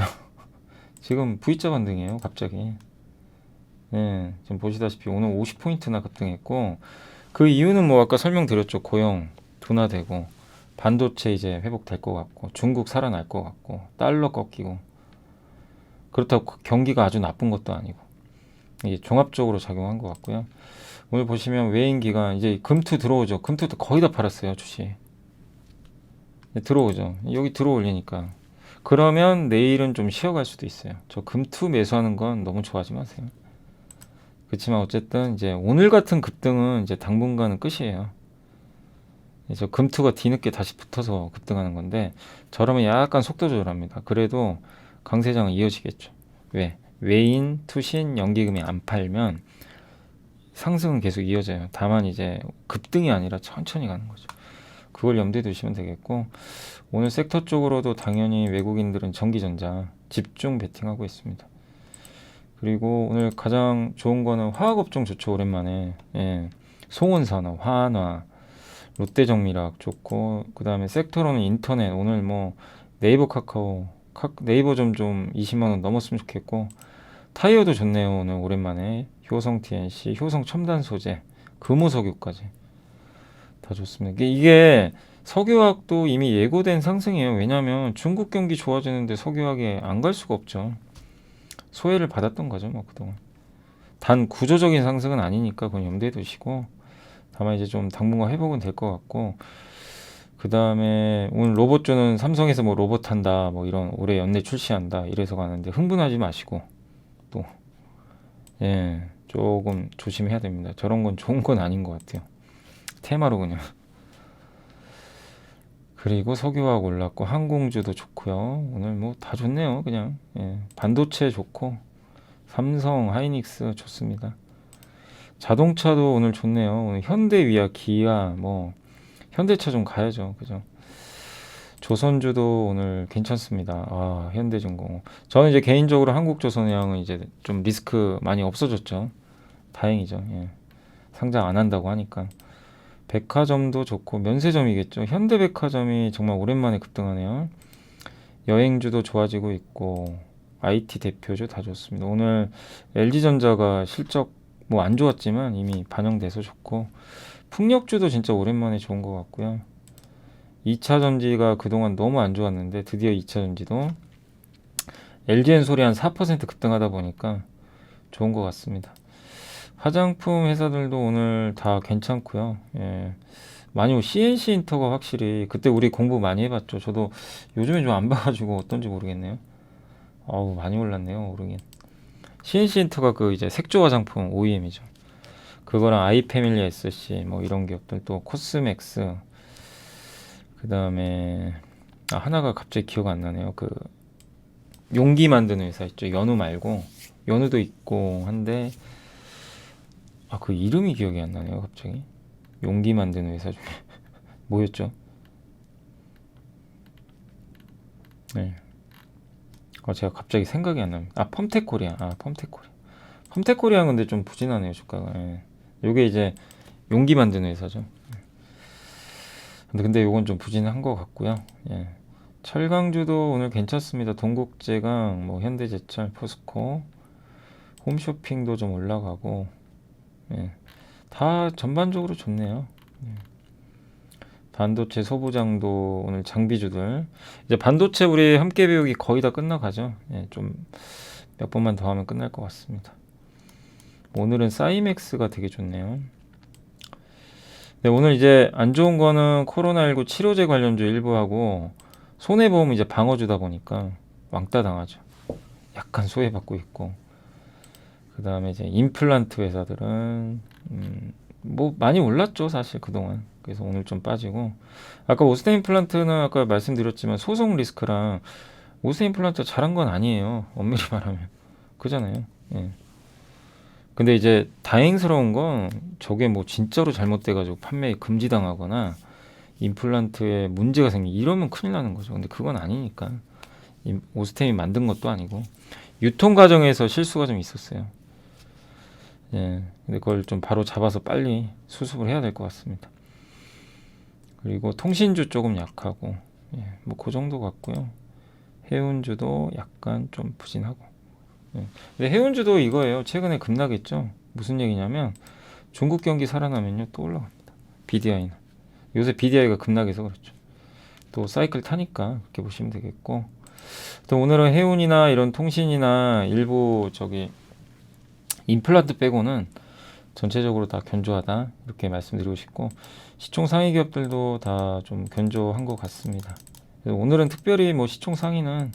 지금 V자 반등이에요, 갑자기. 네, 지금 보시다시피 오늘 50포인트나 급등했고 그 이유는 뭐 아까 설명드렸죠. 고용 둔화되고 반도체 이제 회복될 것 같고 중국 살아날 것 같고 달러 꺾이고 그렇다고 경기가 아주 나쁜 것도 아니고 이게 종합적으로 작용한 것 같고요. 오늘 보시면 외인 기관 이제 금투 들어오죠. 금투도 거의 다 팔았어요, 주식. 들어오죠. 여기 들어올리니까 그러면 내일은 좀 쉬어갈 수도 있어요. 저 금투 매수하는 건 너무 좋아하지 마세요. 그렇지만 어쨌든 이제 오늘 같은 급등은 이제 당분간은 끝이에요. 그래서 금투가 뒤늦게 다시 붙어서 급등하는 건데 저러면 약간 속도 조절합니다. 그래도 강세장은 이어지겠죠. 왜? 외인, 투신, 연기금이 안 팔면 상승은 계속 이어져요. 다만 이제 급등이 아니라 천천히 가는 거죠. 그걸 염두에 두시면 되겠고 오늘 섹터 쪽으로도 당연히 외국인들은 전기전자 집중 베팅하고 있습니다. 그리고 오늘 가장 좋은 거는 화학업종 좋죠. 오랜만에. 예. 송원산업, 한화, 롯데정밀학 좋고 그 다음에 섹터로는 인터넷 오늘 뭐 네이버 카카오 네이버 좀 20만원 넘었으면 좋겠고 타이어도 좋네요. 오늘 오랜만에 효성 TNC, 효성 첨단 소재, 금호석유까지 다 좋습니다. 이게 석유화학도 이미 예고된 상승이에요. 왜냐하면 중국 경기 좋아지는데 석유화학에 안 갈 수가 없죠. 소외를 받았던 거죠, 뭐 그동안. 단 구조적인 상승은 아니니까 그건 염두에 두시고 다만 이제 좀 당분간 회복은 될 것 같고 그 다음에 오늘 로봇주는 삼성에서 뭐 로봇 한다 뭐 이런 올해 연내 출시한다 이래서 가는데 흥분하지 마시고 또 예 조금 조심해야 됩니다. 저런 건 좋은 건 아닌 것 같아요. 테마로 그냥. 그리고 석유화학 올랐고 항공주도 좋고요. 오늘 뭐 다 좋네요. 그냥 예. 반도체 좋고 삼성, 하이닉스 좋습니다. 자동차도 오늘 좋네요. 오늘 현대, 위아, 기아 뭐 현대차 좀 가야죠. 그죠? 조선주도 오늘 괜찮습니다. 아, 현대중공. 저는 이제 개인적으로 한국조선해양은 이제 좀 리스크 많이 없어졌죠. 다행이죠. 예. 상장 안 한다고 하니까. 백화점도 좋고 면세점이겠죠. 현대백화점이 정말 오랜만에 급등하네요. 여행주도 좋아지고 있고 IT 대표주 다 좋습니다. 오늘 LG전자가 실적 뭐 안 좋았지만 이미 반영돼서 좋고 풍력주도 진짜 오랜만에 좋은 것 같고요. 2차전지가 그동안 너무 안 좋았는데 드디어 2차전지도 LG엔솔이 한 4% 급등하다 보니까 좋은 것 같습니다. 화장품 회사들도 오늘 다 괜찮고요. 예. 많이 CNC 인터가 확실히 그때 우리 공부 많이 해봤죠. 저도 요즘에 좀 안 봐가지고 어떤지 모르겠네요. 어우 많이 올랐네요. 오르긴. CNC 인터가 그 이제 색조 화장품 OEM이죠. 그거랑 아이패밀리 SC 뭐 이런 기업들 또 코스맥스 그 다음에 하나가 갑자기 기억 안 나네요. 그 용기 만드는 회사 있죠. 연우 말고 연우도 있고 한데 그 이름이 기억이 안 나네요. 갑자기 용기 만드는 회사 중에 뭐였죠? 네. 제가 갑자기 생각이 안 납니다. 펌텍코리아. 펌텍코리아 근데 좀 부진하네요. 주가가. 예. 요게 이제 용기 만드는 회사죠. 근데 요건 좀 부진한 것 같고요. 예. 철강주도 오늘 괜찮습니다. 동국제강, 뭐 현대제철, 포스코, 홈쇼핑도 좀 올라가고, 예. 다 전반적으로 좋네요. 예. 반도체 소부장도 오늘 장비주들 이제 반도체 우리 함께 배우기 거의 다 끝나가죠. 예, 좀 몇 번만 더 하면 끝날 것 같습니다. 오늘은 사이맥스가 되게 좋네요. 네, 오늘 이제 안 좋은 거는 코로나19 치료제 관련주 일부하고 손해보험 이제 방어주다 보니까 왕따 당하죠. 약간 소외받고 있고 그 다음에 이제 임플란트 회사들은 뭐 많이 올랐죠 사실 그동안. 그래서 오늘 좀 빠지고 아까 오스템 임플란트는 아까 말씀드렸지만 소송 리스크랑 오스템 임플란트 잘한 건 아니에요. 엄밀히 말하면 그잖아요. 예. 근데 이제 다행스러운 건 저게 뭐 진짜로 잘못돼가지고 판매 금지당하거나 임플란트에 문제가 이러면 큰일 나는 거죠. 근데 그건 아니니까 오스템이 만든 것도 아니고 유통 과정에서 실수가 좀 있었어요. 예, 근데 그걸 좀 바로 잡아서 빨리 수습을 해야 될 것 같습니다. 그리고 통신주 조금 약하고, 예, 뭐 그 정도 같고요. 해운주도 약간 좀 부진하고. 예. 근데 해운주도 이거예요. 최근에 급락했죠. 무슨 얘기냐면 중국 경기 살아나면요 또 올라갑니다. BDI는 요새 BDI가 급락해서 그렇죠. 또 사이클 타니까 그렇게 보시면 되겠고. 또 오늘은 해운이나 이런 통신이나 일부 저기 임플란트 빼고는 전체적으로 다 견조하다 이렇게 말씀드리고 싶고 시총 상위 기업들도 다 좀 견조한 것 같습니다. 오늘은 특별히 뭐 시총 상위는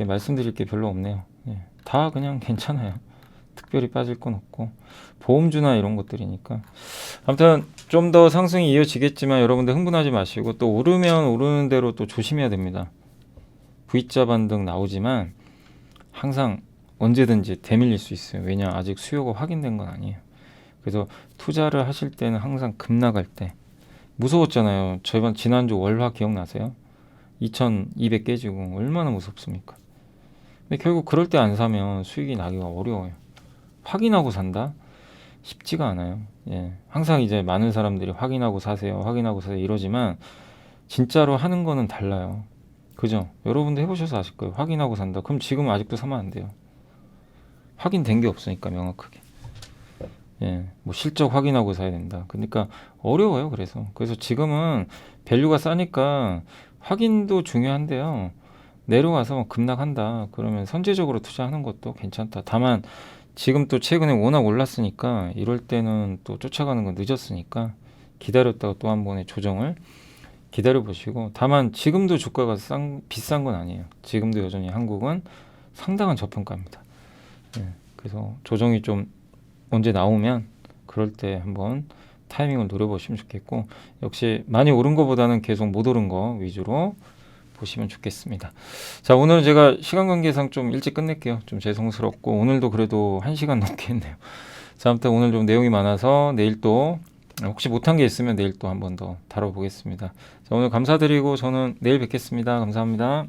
말씀드릴 게 별로 없네요. 예, 다 그냥 괜찮아요. 특별히 빠질 건 없고 보험주나 이런 것들이니까 아무튼 좀 더 상승이 이어지겠지만 여러분들 흥분하지 마시고 또 오르면 오르는 대로 또 조심해야 됩니다. V자 반등 나오지만 항상 언제든지 대밀릴 수 있어요. 왜냐 아직 수요가 확인된 건 아니에요. 그래서 투자를 하실 때는 항상 급락할 때 무서웠잖아요. 저번 지난주 월화 기억나세요? 2200 깨지고 얼마나 무섭습니까? 근데 결국 그럴 때 안 사면 수익이 나기가 어려워요. 확인하고 산다? 쉽지가 않아요. 예. 항상 이제 많은 사람들이 확인하고 사세요. 이러지만 진짜로 하는 거는 달라요. 그죠? 여러분도 해보셔서 아실 거예요. 확인하고 산다. 그럼 지금 아직도 사면 안 돼요. 확인된 게 없으니까 명확하게. 예, 뭐 실적 확인하고 사야 된다. 그러니까 어려워요. 그래서 지금은 밸류가 싸니까 확인도 중요한데요. 내려와서 급락한다. 그러면 선제적으로 투자하는 것도 괜찮다. 다만 지금 또 최근에 워낙 올랐으니까 이럴 때는 또 쫓아가는 건 늦었으니까 기다렸다가 또 한 번의 조정을 기다려 보시고 다만 지금도 주가가 비싼 건 아니에요. 지금도 여전히 한국은 상당한 저평가입니다. 예, 그래서 조정이 좀 언제 나오면 그럴 때 한번 타이밍을 노려보시면 좋겠고 역시 많이 오른 거보다는 계속 못 오른 거 위주로 보시면 좋겠습니다. 자, 오늘 제가 시간 관계상 좀 일찍 끝낼게요. 좀 죄송스럽고 오늘도 그래도 1시간 넘게 했네요. 자, 아무튼 오늘 좀 내용이 많아서 내일 또 혹시 못한 게 있으면 내일 또 한 번 더 다뤄보겠습니다. 자, 오늘 감사드리고 저는 내일 뵙겠습니다. 감사합니다.